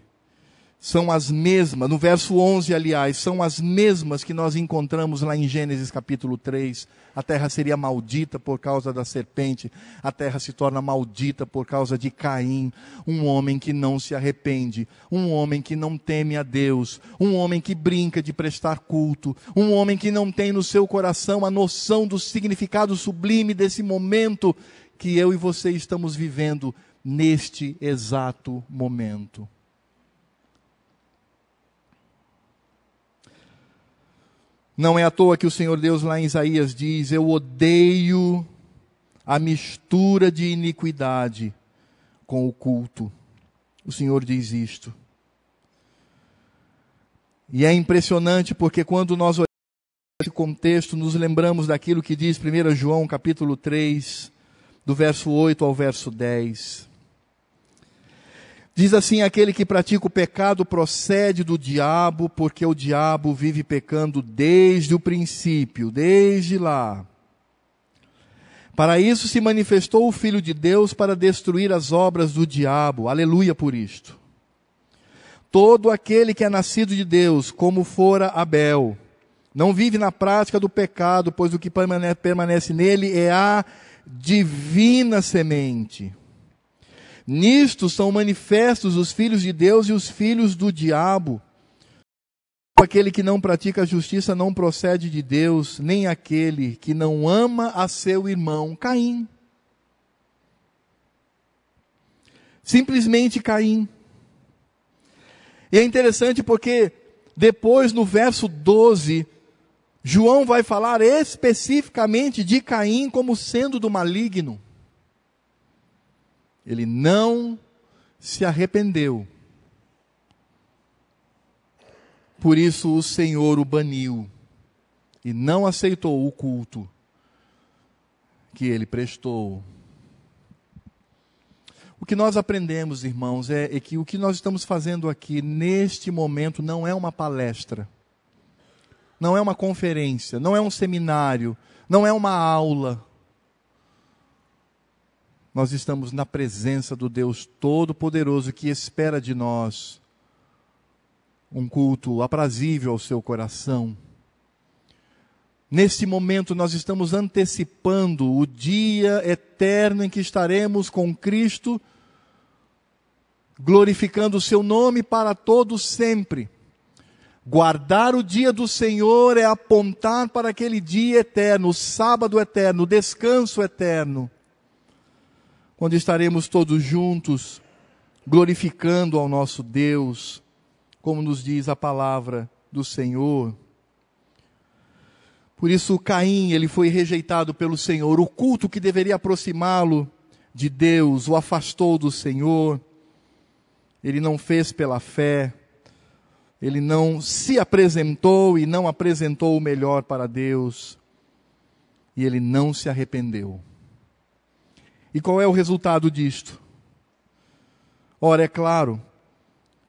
são as mesmas, no verso 11, aliás, são as mesmas que nós encontramos lá em Gênesis capítulo 3. A terra seria maldita por causa da serpente, a terra se torna maldita por causa de Caim, um homem que não se arrepende, um homem que não teme a Deus, um homem que brinca de prestar culto, um homem que não tem no seu coração a noção do significado sublime desse momento que eu e você estamos vivendo neste exato momento. Não é à toa que o Senhor Deus lá em Isaías diz, eu odeio a mistura de iniquidade com o culto. O Senhor diz isto. E é impressionante porque quando nós olhamos esse contexto, nos lembramos daquilo que diz 1 João capítulo 3, do verso 8 ao verso 10. Diz assim, aquele que pratica o pecado procede do diabo, porque o diabo vive pecando desde o princípio, desde lá. Para isso se manifestou o Filho de Deus, para destruir as obras do diabo. Aleluia por isto. Todo aquele que é nascido de Deus, como fora Abel, não vive na prática do pecado, pois o que permanece nele é a divina semente. Nisto são manifestos os filhos de Deus e os filhos do diabo. Aquele que não pratica a justiça não procede de Deus, nem aquele que não ama a seu irmão, Caim. Simplesmente Caim. E é interessante porque depois no verso 12, João vai falar especificamente de Caim como sendo do maligno. Ele não se arrependeu. Por isso o Senhor o baniu e não aceitou o culto que ele prestou. O que nós aprendemos, irmãos, é que o que nós estamos fazendo aqui neste momento não é uma palestra, não é uma conferência, não é um seminário, não é uma aula. Nós estamos na presença do Deus Todo-Poderoso que espera de nós um culto aprazível ao seu coração. Neste momento nós estamos antecipando o dia eterno em que estaremos com Cristo, glorificando o seu nome para todos sempre. Guardar o dia do Senhor é apontar para aquele dia eterno, o sábado eterno, o descanso eterno, quando estaremos todos juntos, glorificando ao nosso Deus, como nos diz a palavra do Senhor. Por isso Caim, ele foi rejeitado pelo Senhor. O culto que deveria aproximá-lo de Deus, o afastou do Senhor. Ele não fez pela fé. Ele não se apresentou e não apresentou o melhor para Deus. E ele não se arrependeu. E qual é o resultado disto? Ora, é claro,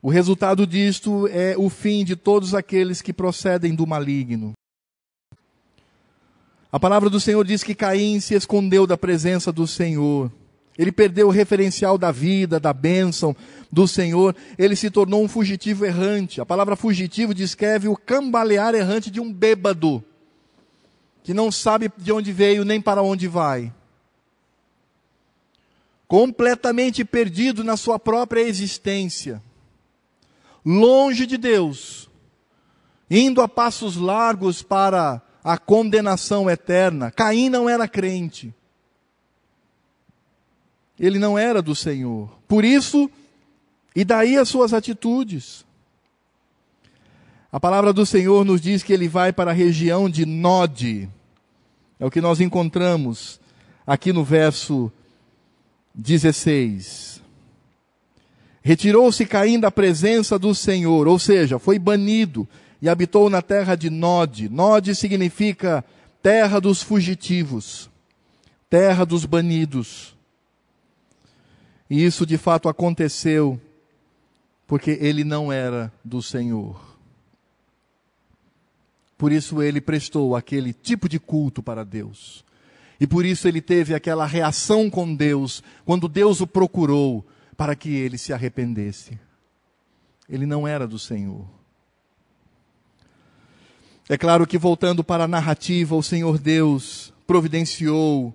o resultado disto é o fim de todos aqueles que procedem do maligno. A palavra do Senhor diz que Caim se escondeu da presença do Senhor. Ele perdeu o referencial da vida, da bênção do Senhor. Ele se tornou um fugitivo errante. A palavra fugitivo descreve o cambalear errante de um bêbado, que não sabe de onde veio nem para onde vai. completamente perdido na sua própria existência, longe de Deus, indo a passos largos para a condenação eterna. Caim não era crente. Ele não era do Senhor. Por isso, e daí as suas atitudes. A palavra do Senhor nos diz que ele vai para a região de Nod. É o que nós encontramos aqui no verso 16. Retirou-se Caim da presença do Senhor, ou seja, foi banido e habitou na terra de Nod. Nod significa terra dos fugitivos, terra dos banidos. E isso de fato aconteceu porque ele não era do Senhor. Por isso ele prestou aquele tipo de culto para Deus. E por isso ele teve aquela reação com Deus, quando Deus o procurou para que ele se arrependesse. Ele não era do Senhor. É claro que, voltando para a narrativa, o Senhor Deus providenciou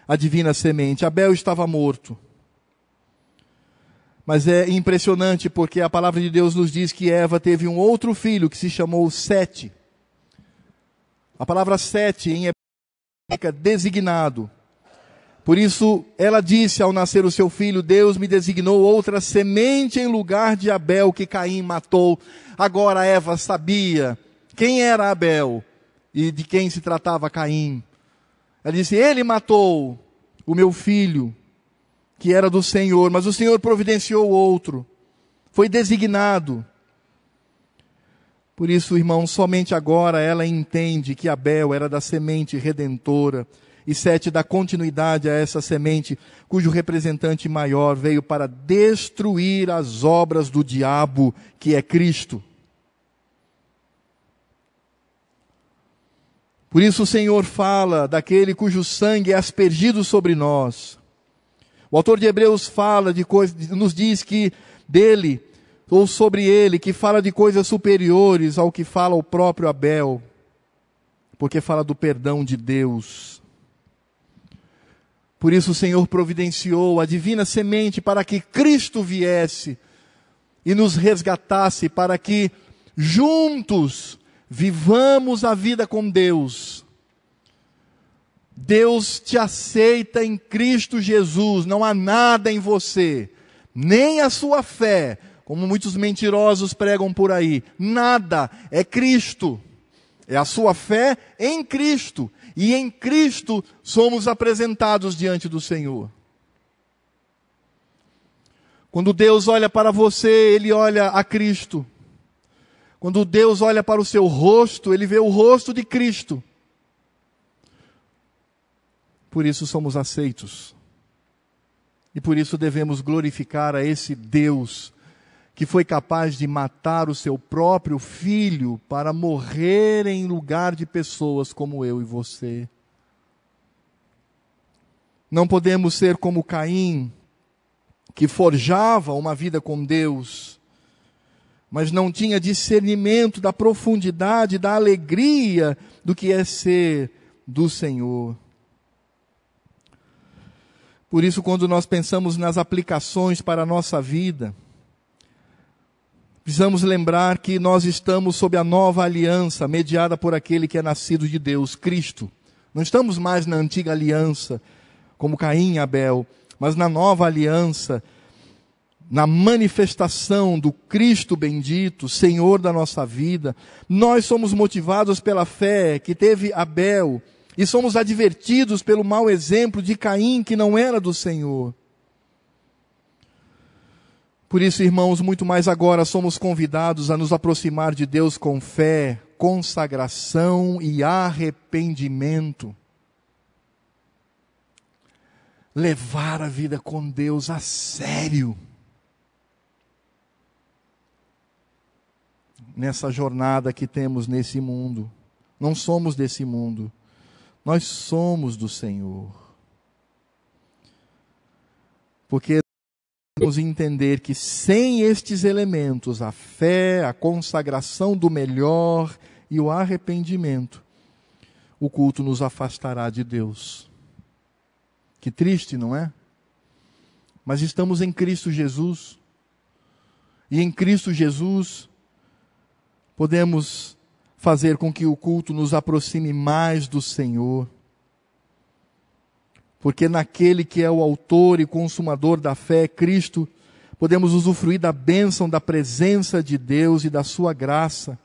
a divina semente. Abel estava morto. Mas é impressionante porque a palavra de Deus nos diz que Eva teve um outro filho que se chamou Sete. A palavra Sete em hebraico significa designado. Por isso ela disse ao nascer o seu filho: Deus me designou outra semente em lugar de Abel que Caim matou. Agora Eva sabia quem era Abel e de quem se tratava Caim. Ela disse: ele matou o meu filho, que era do Senhor, mas o Senhor providenciou outro. Foi designado. Por isso, irmão, somente agora ela entende que Abel era da semente redentora e Sete dá continuidade a essa semente, cujo representante maior veio para destruir as obras do diabo, que é Cristo. Por isso o Senhor fala daquele cujo sangue é aspergido sobre nós. O autor de Hebreus fala de coisas, nos diz que dele, ou sobre ele, que fala de coisas superiores ao que fala o próprio Abel, porque fala do perdão de Deus. Por isso o Senhor providenciou a divina semente para que Cristo viesse e nos resgatasse, para que juntos vivamos a vida com Deus. Deus te aceita em Cristo Jesus, não há nada em você, nem a sua fé, como muitos mentirosos pregam por aí. Nada, é Cristo. É a sua fé em Cristo. E em Cristo somos apresentados diante do Senhor. Quando Deus olha para você, Ele olha a Cristo. Quando Deus olha para o seu rosto, Ele vê o rosto de Cristo. Por isso somos aceitos. E por isso devemos glorificar a esse Deus que foi capaz de matar o seu próprio filho para morrer em lugar de pessoas como eu e você. Não podemos ser como Caim, que forjava uma vida com Deus, mas não tinha discernimento da profundidade, da alegria do que é ser do Senhor. Por isso, quando nós pensamos nas aplicações para a nossa vida, precisamos lembrar que nós estamos sob a nova aliança, mediada por aquele que é nascido de Deus, Cristo. Não estamos mais na antiga aliança, como Caim e Abel, mas na nova aliança, na manifestação do Cristo bendito, Senhor da nossa vida. Nós somos motivados pela fé que teve Abel, e somos advertidos pelo mau exemplo de Caim, que não era do Senhor. Por isso, irmãos, muito mais agora somos convidados a nos aproximar de Deus com fé, consagração e arrependimento. Levar a vida com Deus a sério. Nessa jornada que temos nesse mundo. Não somos desse mundo. Nós somos do Senhor. Porque devemos entender que sem estes elementos, a fé, a consagração do melhor e o arrependimento, o culto nos afastará de Deus. Que triste, não é? mas estamos em Cristo Jesus. E em Cristo Jesus podemos fazer com que o culto nos aproxime mais do Senhor. Porque naquele que é o autor e consumador da fé, Cristo, podemos usufruir da bênção da presença de Deus e da sua graça.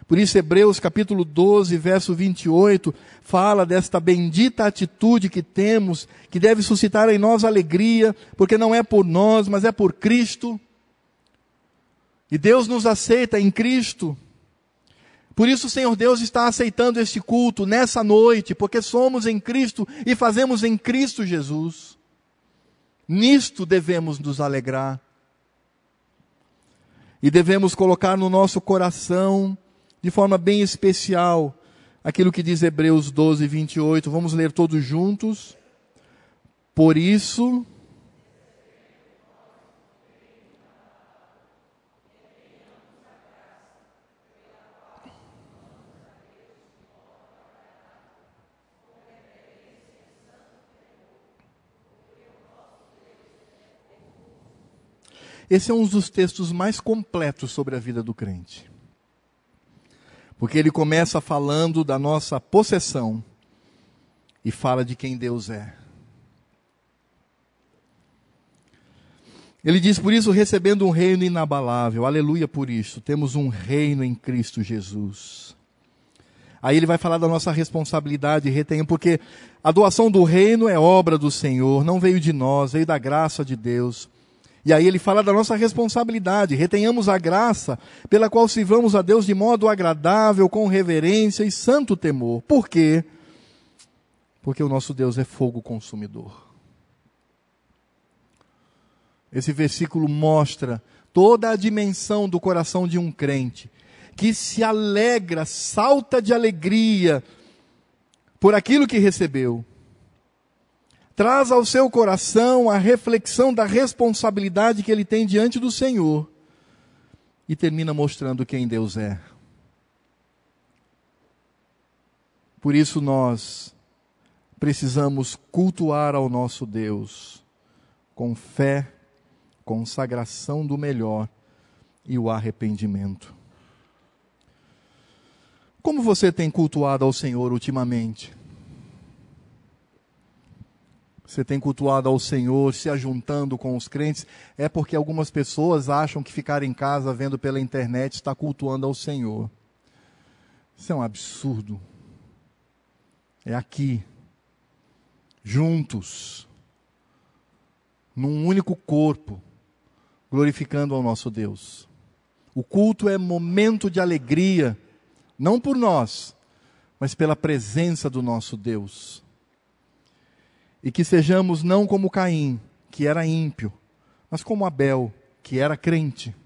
Por isso Hebreus capítulo 12, verso 28, fala desta bendita atitude que temos, que deve suscitar em nós alegria, porque não é por nós, mas é por Cristo. E Deus nos aceita em Cristo. Por isso o Senhor Deus está aceitando este culto nessa noite, porque somos em Cristo e fazemos em Cristo Jesus. Nisto devemos nos alegrar. E devemos colocar no nosso coração, de forma bem especial, aquilo que diz Hebreus 12, 28. Vamos ler todos juntos. Por isso, esse é um dos textos mais completos sobre a vida do crente. Porque ele começa falando da nossa possessão e fala de quem Deus é. Ele diz, por isso, recebendo um reino inabalável. Aleluia por isso. Temos um reino em Cristo Jesus. Aí ele vai falar da nossa responsabilidade, retenha, porque a doação do reino é obra do Senhor, não veio de nós, veio da graça de Deus. E aí ele fala da nossa responsabilidade, retenhamos a graça pela qual sirvamos a Deus de modo agradável, com reverência e santo temor. Por quê? Porque o nosso Deus é fogo consumidor. Esse versículo mostra toda a dimensão do coração de um crente, que se alegra, salta de alegria por aquilo que recebeu. Traz ao seu coração a reflexão da responsabilidade que ele tem diante do Senhor. E termina mostrando quem Deus é. Por isso nós precisamos cultuar ao nosso Deus com fé, consagração do melhor e o arrependimento. Como você tem cultuado ao Senhor ultimamente? Você tem cultuado ao Senhor, se ajuntando com os crentes, é porque algumas pessoas acham que ficar em casa vendo pela internet está cultuando ao Senhor. Isso é um absurdo. É aqui, juntos, num único corpo, glorificando ao nosso Deus. O culto é momento de alegria, não por nós, mas pela presença do nosso Deus. E que sejamos não como Caim, que era ímpio, mas como Abel, que era crente.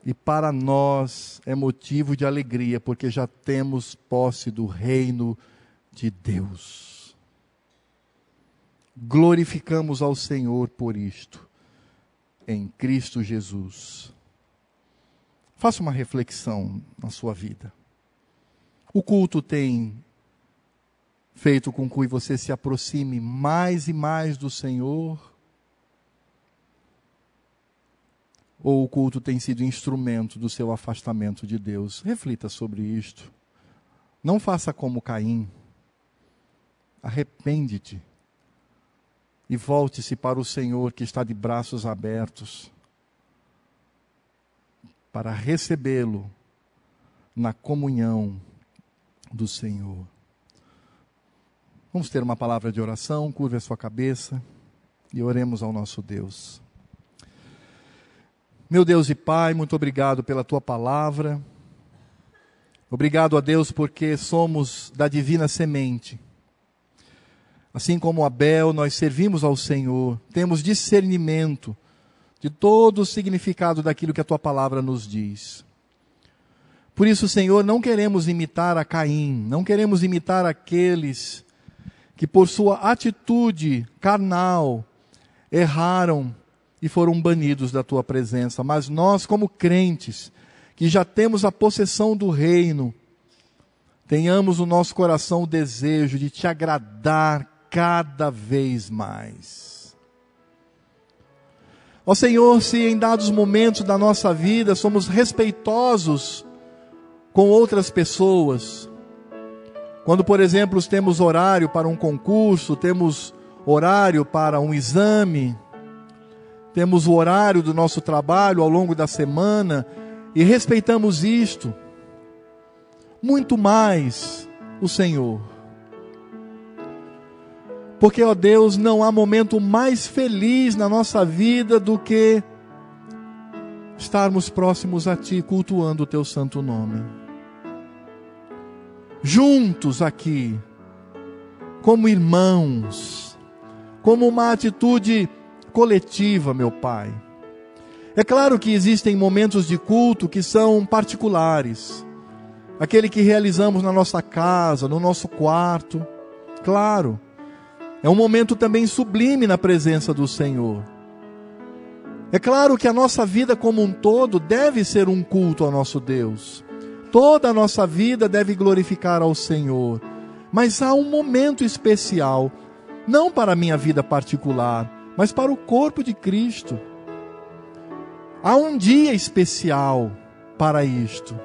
E para nós é motivo de alegria, porque já temos posse do reino de Deus. Glorificamos ao Senhor por isto, em Cristo Jesus. Faça uma reflexão na sua vida. O culto tem feito com que você se aproxime mais e mais do Senhor? Ou o culto tem sido instrumento do seu afastamento de Deus? Reflita sobre isto. Não faça como Caim. Arrepende-te e volte-se para o Senhor que está de braços abertos para recebê-lo na comunhão do Senhor. Vamos ter uma palavra de oração, curve a sua cabeça e oremos ao nosso Deus. Meu Deus e Pai, muito obrigado pela tua palavra. Obrigado a Deus porque somos da divina semente. Assim como Abel, nós servimos ao Senhor, temos discernimento de todo o significado daquilo que a tua palavra nos diz. Por isso, Senhor, não queremos imitar a Caim, não queremos imitar aqueles que por sua atitude carnal erraram e foram banidos da tua presença. Mas nós, como crentes, que já temos a possessão do reino, tenhamos no nosso coração o desejo de Te agradar cada vez mais. Ó Senhor, se em dados momentos da nossa vida somos respeitosos com outras pessoas, quando, por exemplo, temos horário para um concurso, temos horário para um exame, temos o horário do nosso trabalho ao longo da semana e respeitamos isto, muito mais o Senhor. Porque, ó Deus, não há momento mais feliz na nossa vida do que estarmos próximos a Ti, cultuando o Teu santo nome. Juntos aqui, como irmãos, como uma atitude coletiva, meu Pai. É claro que existem momentos de culto que são particulares. Aquele que realizamos na nossa casa, no nosso quarto. Claro, é um momento também sublime na presença do Senhor. É claro que a nossa vida como um todo deve ser um culto ao nosso Deus. Toda a nossa vida deve glorificar ao Senhor. Mas há um momento especial, não para a minha vida particular, mas para o corpo de Cristo. Há um dia especial para isto.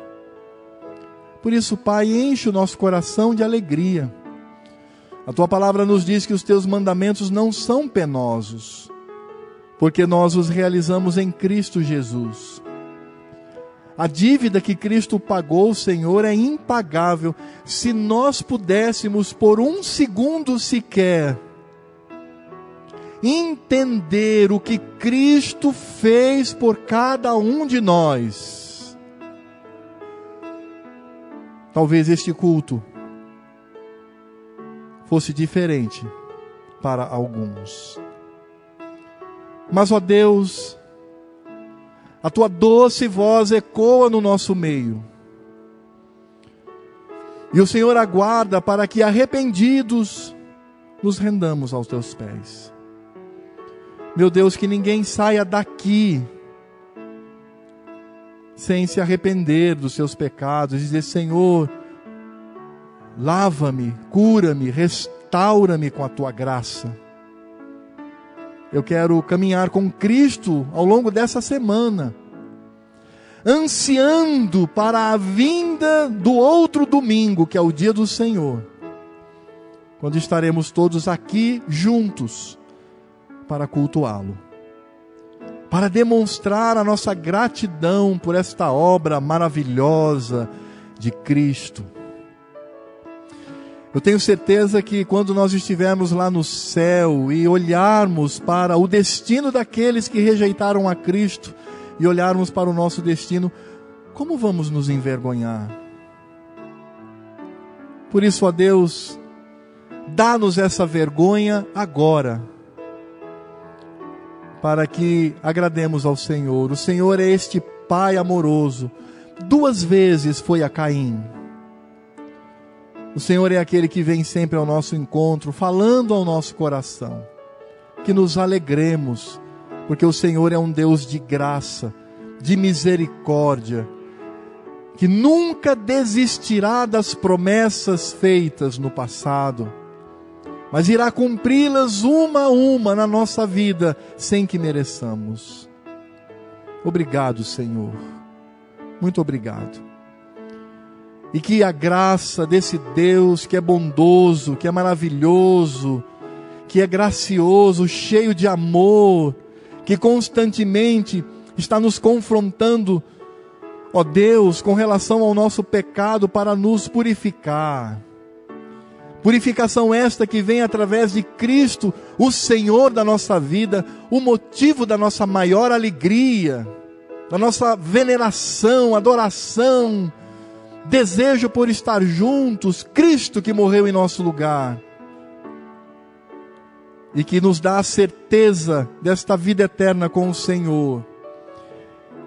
Por isso, Pai, enche o nosso coração de alegria. A Tua palavra nos diz que os Teus mandamentos não são penosos, porque nós os realizamos em Cristo Jesus. A dívida que Cristo pagou, Senhor, é impagável. Se nós pudéssemos, por um segundo sequer, entender o que Cristo fez por cada um de nós, talvez este culto fosse diferente para alguns. Mas, ó Deus, a Tua doce voz ecoa no nosso meio. E o Senhor aguarda para que, arrependidos, nos rendamos aos Teus pés. Meu Deus, que ninguém saia daqui sem se arrepender dos seus pecados e dizer: Senhor, lava-me, cura-me, restaura-me com a Tua graça. Eu quero caminhar com Cristo ao longo dessa semana, ansiando para a vinda do outro domingo, que é o dia do Senhor, quando estaremos todos aqui juntos para cultuá-lo, para demonstrar a nossa gratidão por esta obra maravilhosa de Cristo. Eu tenho certeza que quando nós estivermos lá no céu e olharmos para o destino daqueles que rejeitaram a Cristo e olharmos para o nosso destino, como vamos nos envergonhar? Por isso, ó Deus, dá-nos essa vergonha agora, para que agrademos ao Senhor. O Senhor é este Pai amoroso. 2 vezes foi a Caim. O Senhor é aquele que vem sempre ao nosso encontro, falando ao nosso coração. Que nos alegremos, porque o Senhor é um Deus de graça, de misericórdia, que nunca desistirá das promessas feitas no passado, mas irá cumpri-las uma a uma na nossa vida, sem que mereçamos. Obrigado, Senhor. Muito obrigado. E que a graça desse Deus que é bondoso, que é maravilhoso, que é gracioso, cheio de amor, que constantemente está nos confrontando, ó Deus, com relação ao nosso pecado para nos purificar. Purificação esta que vem através de Cristo, o Senhor da nossa vida, o motivo da nossa maior alegria, da nossa veneração, adoração, desejo por estar juntos, Cristo que morreu em nosso lugar e que nos dá a certeza desta vida eterna com o Senhor,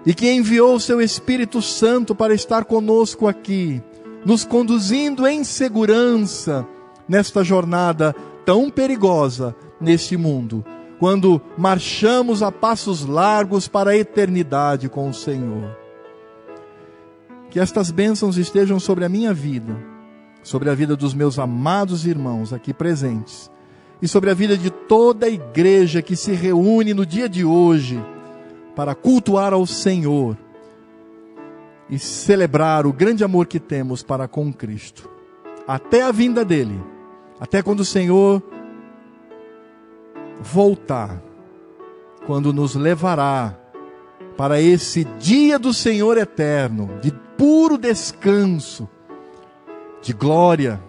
e que enviou o seu Espírito Santo para estar conosco aqui, nos conduzindo em segurança nesta jornada tão perigosa neste mundo, quando marchamos a passos largos para a eternidade com o Senhor. Que estas bênçãos estejam sobre a minha vida, sobre a vida dos meus amados irmãos aqui presentes e sobre a vida de toda a igreja que se reúne no dia de hoje para cultuar ao Senhor e celebrar o grande amor que temos para com Cristo. Até a vinda dele, até quando o Senhor voltar, quando nos levará para esse dia do Senhor eterno, de puro descanso, de glória,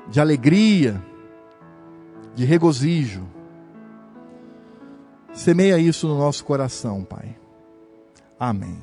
de alegria, de regozijo. Semeia isso no nosso coração, Pai. Amém.